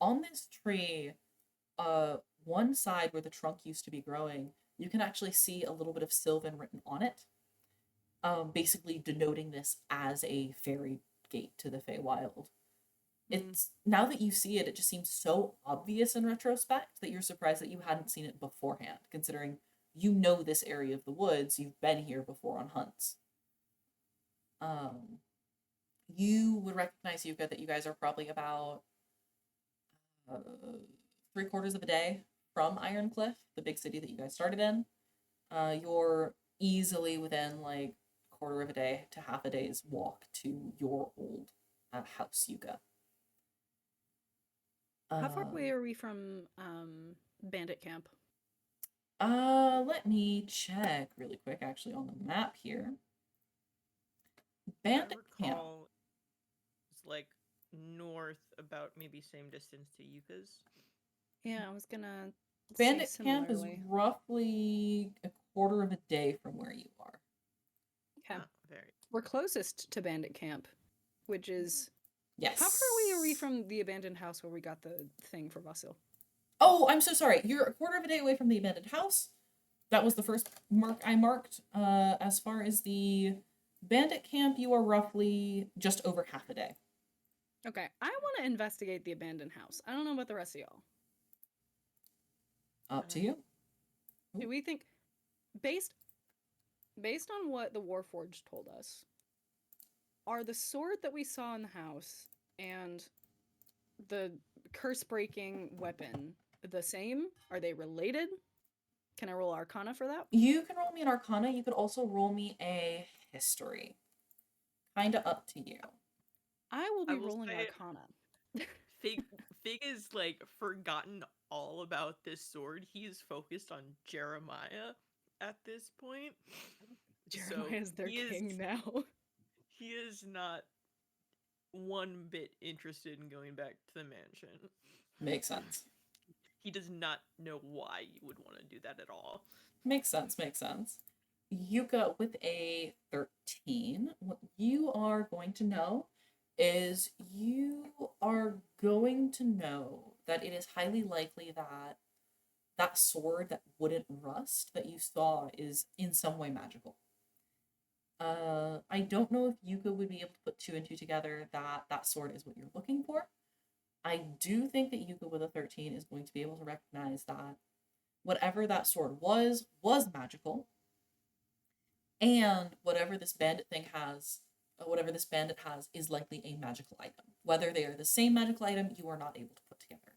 On this tree, one side where the trunk used to be growing, you can actually see a little bit of Sylvan written on it, basically denoting this as a fairy gate to the Feywild. It's now that you see it, it just seems so obvious in retrospect that you're surprised that you hadn't seen it beforehand, considering you know this area of the woods, you've been here before on hunts. You would recognize, Yuka, that you guys are probably about 3/4 of a day from Ironcliff, the big city that you guys started in. You're easily within like a quarter of a day to half a day's walk to your old house, Yuka.
How far away are we from Bandit Camp?
Let me check really quick, actually, on the map here. Bandit Camp.
It's like north, about maybe same distance to Yuka's.
Yeah, I was gonna.
Bandit Camp is roughly a quarter of a day from where you are.
Okay. We're closest to Bandit Camp, which is.
Yes.
How far away are we from the abandoned house where we got the thing for Vasil?
Oh, I'm so sorry. You're a quarter of a day away from the abandoned house. That was the first mark I marked. As far as the Bandit Camp, you are roughly just over half a day.
Okay, I want to investigate the abandoned house. I don't know about the rest of y'all.
Up to you.
Do we think, based on what the Warforged told us, are the sword that we saw in the house and the curse-breaking weapon the same? Are they related? Can I roll Arcana for that?
You can roll me an Arcana. You could also roll me a History. Kinda up to you.
I will be rolling Arcana.
Fig is like forgotten all about this sword. He is focused on Jeremiah at this point.
Jeremiah's their king now.
He is not one bit interested in going back to the mansion.
Makes sense.
He does not know why you would want to do that at all.
Makes sense. Yuka, with a 13, what you are going to know is you are going to know that it is highly likely that that sword that wouldn't rust that you saw is in some way magical. I don't know if Yuka would be able to put 2 and 2 together that that sword is what you're looking for. I do think that Yuka with a 13 is going to be able to recognize that whatever that sword was magical, and whatever this bandit has is likely a magical item. Whether they are the same magical item, you are not able to put together.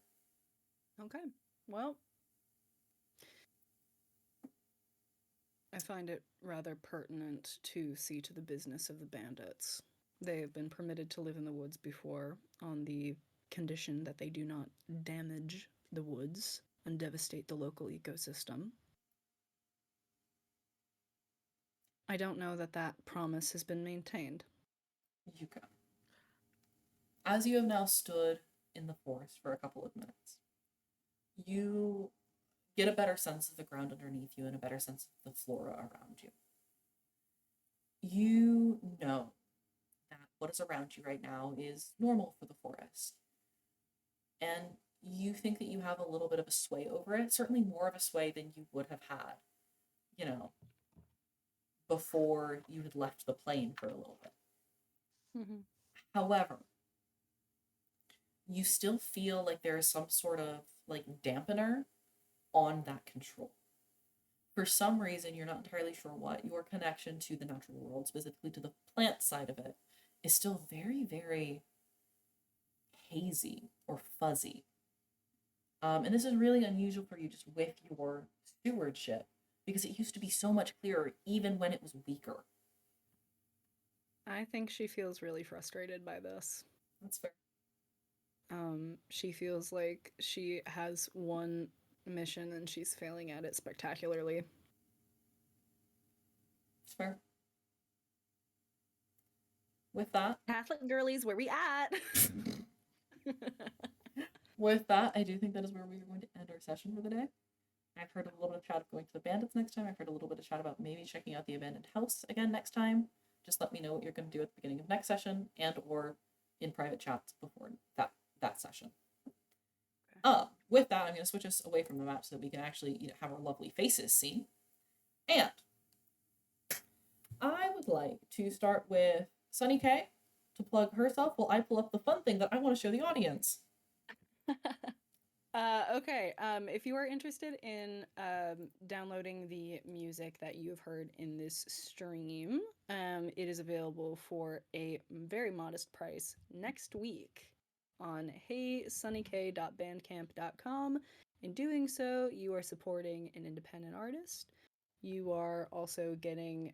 Okay. Well, I find it rather pertinent to see to the business of the bandits. They have been permitted to live in the woods before on the condition that they do not damage the woods and devastate the local ecosystem. I don't know that that promise has been maintained.
Yuka. As you have now stood in the forest for a couple of minutes, you get a better sense of the ground underneath you and a better sense of the flora around you. You know that what is around you right now is normal for the forest. And you think that you have a little bit of a sway over it, certainly more of a sway than you would have had, before you had left the plane for a little bit.
Mm-hmm.
However, you still feel like there is some sort of dampener on that control. For some reason, you're not entirely sure what, your connection to the natural world, specifically to the plant side of it, is still very, very hazy or fuzzy. And this is really unusual for you just with your stewardship, because it used to be so much clearer even when it was weaker.
I think she feels really frustrated by this.
That's fair.
She feels like she has one mission and she's failing at it spectacularly.
It's fair. With that,
Catholic girlies, where we at?
With that, I do think that is where we are going to end our session for the day. I've heard a little bit of chat of going to the bandits next time. I've heard a little bit of chat about maybe checking out the abandoned house again next time. Just let me know what you're going to do at the beginning of next session and or in private chats before that session. With that, I'm going to switch us away from the map so that we can actually have our lovely faces seen. And I would like to start with Sunny K to plug herself while I pull up the fun thing that I want to show the audience.
Okay, if you are interested in downloading the music that you have heard in this stream, it is available for a very modest price next week on heysunnyk.bandcamp.com. In doing so, you are supporting an independent artist. You are also getting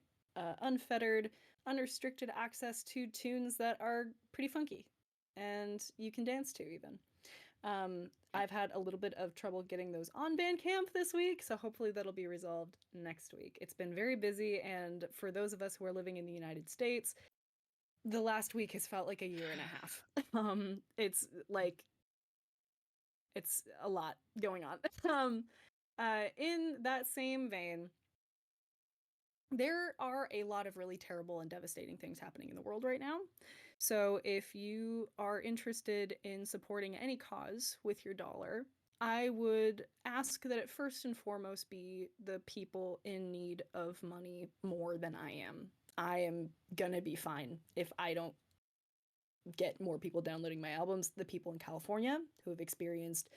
unfettered, unrestricted access to tunes that are pretty funky, and you can dance to even. I've had a little bit of trouble getting those on Bandcamp this week, so hopefully that'll be resolved next week. It's been very busy, and for those of us who are living in the United States, the last week has felt like a year and a half. It's a lot going on. In that same vein, there are a lot of really terrible and devastating things happening in the world right now. So if you are interested in supporting any cause with your dollar, I would ask that it first and foremost be the people in need of money more than I am. I am gonna be fine if I don't get more people downloading my albums. The people in California who have experienced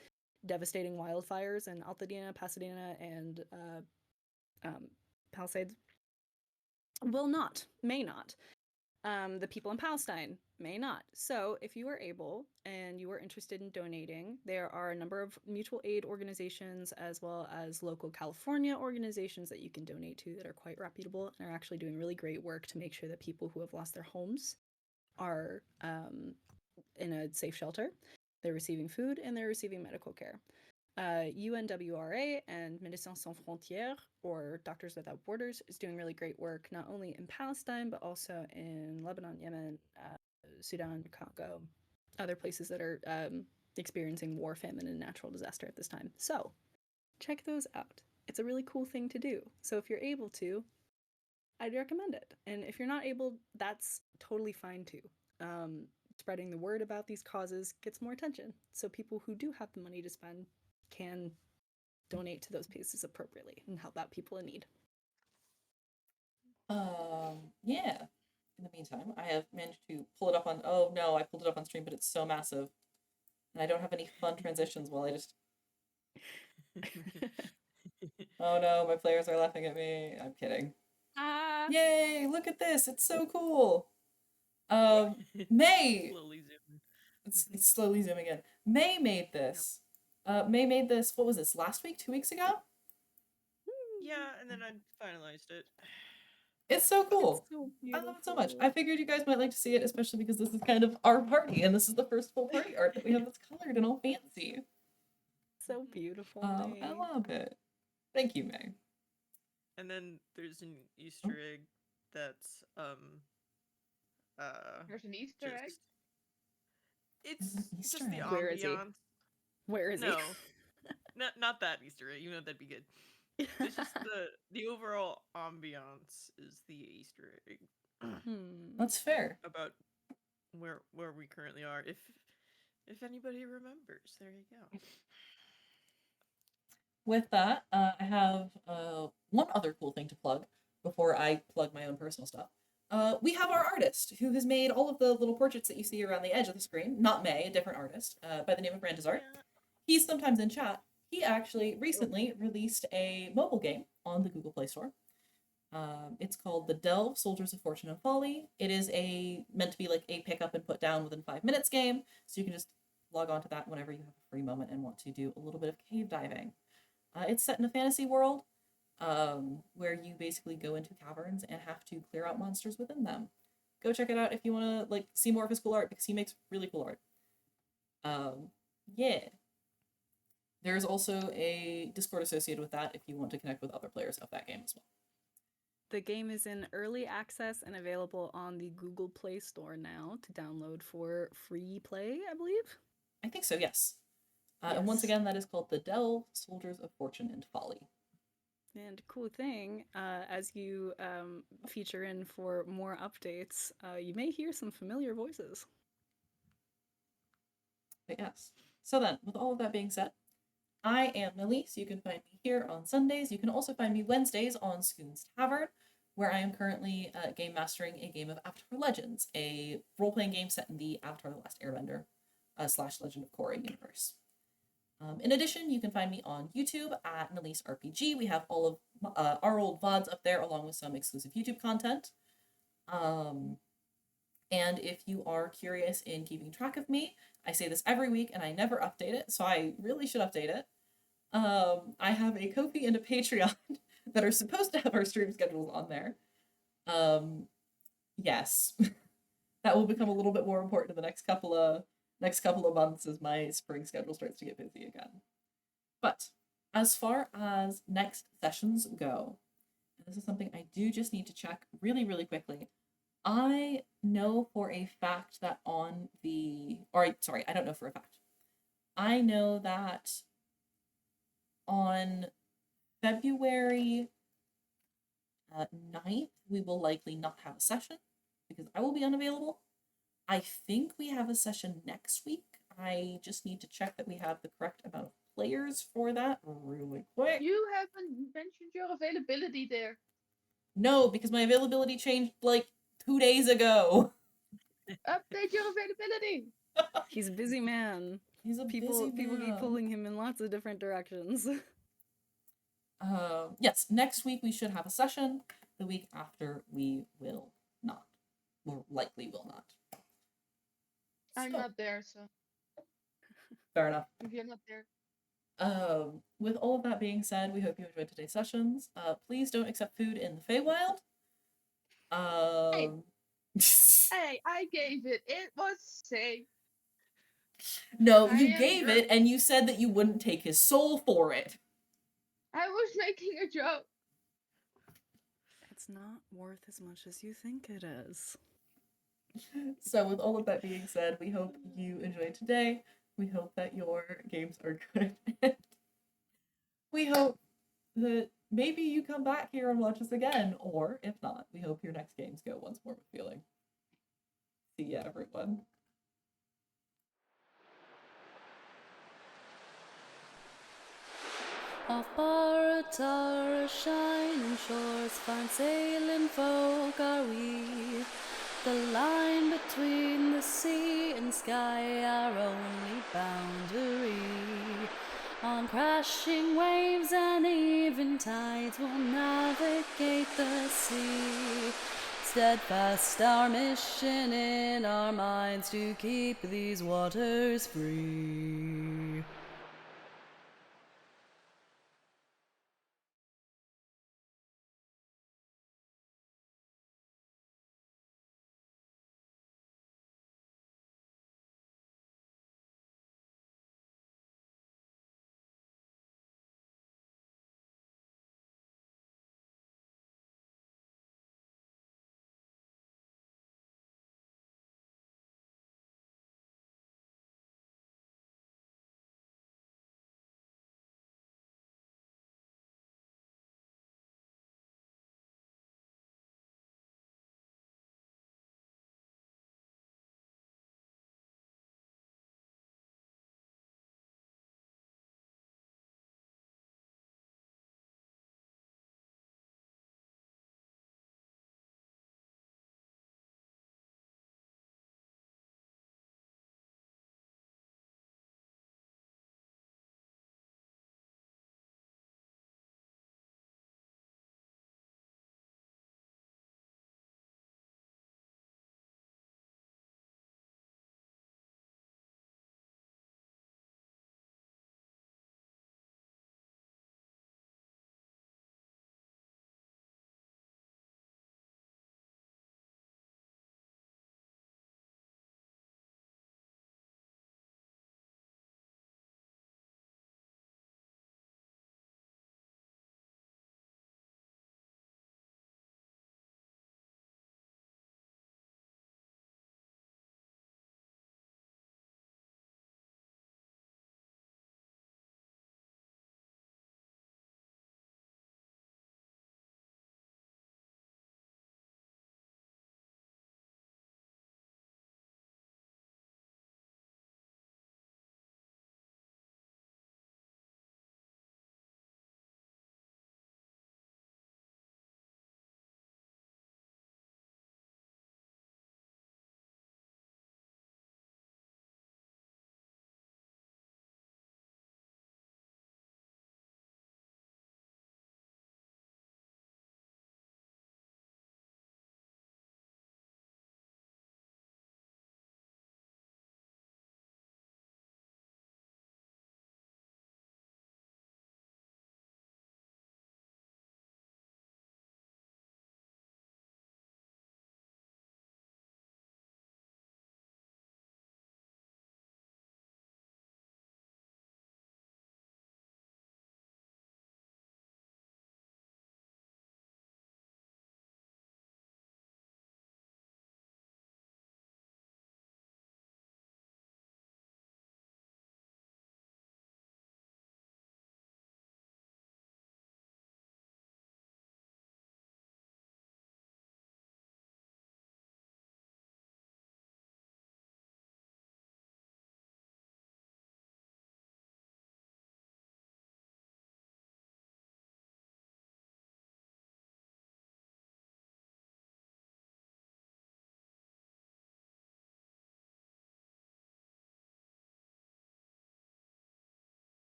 devastating wildfires in Altadena, Pasadena, and Palisades may not. The people in Palestine may not. So if you are able and you are interested in donating, there are a number of mutual aid organizations as well as local California organizations that you can donate to that are quite reputable and are actually doing really great work to make sure that people who have lost their homes are in a safe shelter. They're receiving food and they're receiving medical care. UNWRA and Médecins Sans Frontières, or Doctors Without Borders, is doing really great work not only in Palestine but also in Lebanon, Yemen, Sudan, Congo, other places that are experiencing war, famine, and natural disaster at this time. So check those out. It's a really cool thing to do. So if you're able to, I'd recommend it. And if you're not able, that's totally fine too. Spreading the word about these causes gets more attention. So people who do have the money to spend can donate to those pieces appropriately and help out people in need.
Yeah. In the meantime, I have managed to pull it up on, oh no, I pulled it up on stream, but it's so massive. And I don't have any fun transitions while I just... Oh no, my players are laughing at me. I'm kidding. Yay, look at this. It's so cool. May...
Slowly zoom.
It's slowly zooming in. May made this. May made this, what was this, last week? 2 weeks ago?
Yeah, and then I finalized it.
It's so cool.
It's so
I love it so much.
beautiful.
I figured you guys might like to see it, especially because this is kind of our party, and this is the first full party art that we have that's colored and all fancy.
So beautiful,
I
May.
love it. Thank you, May.
And then there's an Easter egg that's
There's an Easter egg.
just it's
There's an Easter
just the
egg.
Where is he?
ambiance.
Where is
No, not that Easter egg. You know that'd be good.
he?
It's just the overall ambiance is the Easter egg
That's fair.
about where we currently are. If anybody remembers, there you go.
With that, I have one other cool thing to plug before I plug my own personal stuff. We have our artist who has made all of the little portraits that you see around the edge of the screen. Not May, a different artist by the name of Brandis Art.
Yeah.
He's sometimes in chat. He actually recently released a mobile game on the Google Play Store. It's called The Delve, Soldiers of Fortune and Folly. It is meant to be like a pick up and put down within 5 minutes game, so you can just log on to that whenever you have a free moment and want to do a little bit of cave diving. It's set in a fantasy world where you basically go into caverns and have to clear out monsters within them. Go check it out if you want to see more of his cool art, because he makes really cool art. Yeah. There's also a Discord associated with that if you want to connect with other players of that game as well.
The game is in early access and available on the Google Play Store now to download for free play, I believe.
I think so, yes. And once
Yes.
again, that is called The Delve, Soldiers of Fortune and Folly.
And cool thing, as you feature in for more updates, you may hear some familiar voices.
But yes. So then, with all of that being said, I am Nalise. You can find me here on Sundays. You can also find me Wednesdays on Scoon's Tavern, where I am currently game mastering a game of Avatar Legends, a role-playing game set in the Avatar The Last Airbender / Legend of Korra universe. In addition, you can find me on YouTube at Nalise RPG. We have all of our old VODs up there, along with some exclusive YouTube content. And if you are curious in keeping track of me, I say this every week and I never update it, so I really should update it. I have a Ko-fi and a Patreon that are supposed to have our stream schedules on there. Yes, that will become a little bit more important in the next couple of months as my spring schedule starts to get busy again. But as far as next sessions go, and this is something I do just need to check really, really quickly. I know for a fact that I don't know for a fact. I know that on February 9th, we will likely not have a session because I will be unavailable. I think we have a session next week. I just need to check that we have the correct amount of players for that really quick.
You haven't mentioned your availability there.
No, because my availability changed like 2 days ago.
Update your availability.
He's a busy man.
He's a
People
busy
keep
man.
pulling him in lots of different directions.
Yes, next week we should have a session. The week after we will not. Or likely will not.
I'm
So,
not there, so
fair enough.
if you're not there.
With all of that being said, we hope you enjoyed today's sessions. Please don't accept food in the Feywild.
Hey, I gave it. It was safe.
No,
I
you
am
gave
drunk.
it and you said that you wouldn't take his soul for it.
I was making a joke.
It's not worth as much as you think it is.
So with all of that being said, we hope you enjoyed today. We hope that your games are good. We hope that maybe you come back here and watch us again, or if not, we hope your next games go once more with feeling. See ya, everyone.
Off Baratar, shining shores, fine sailing folk are we. The line between the sea and sky, our only boundary. On crashing waves and even tides, we'll navigate the sea. Steadfast our mission in our minds to keep these waters free.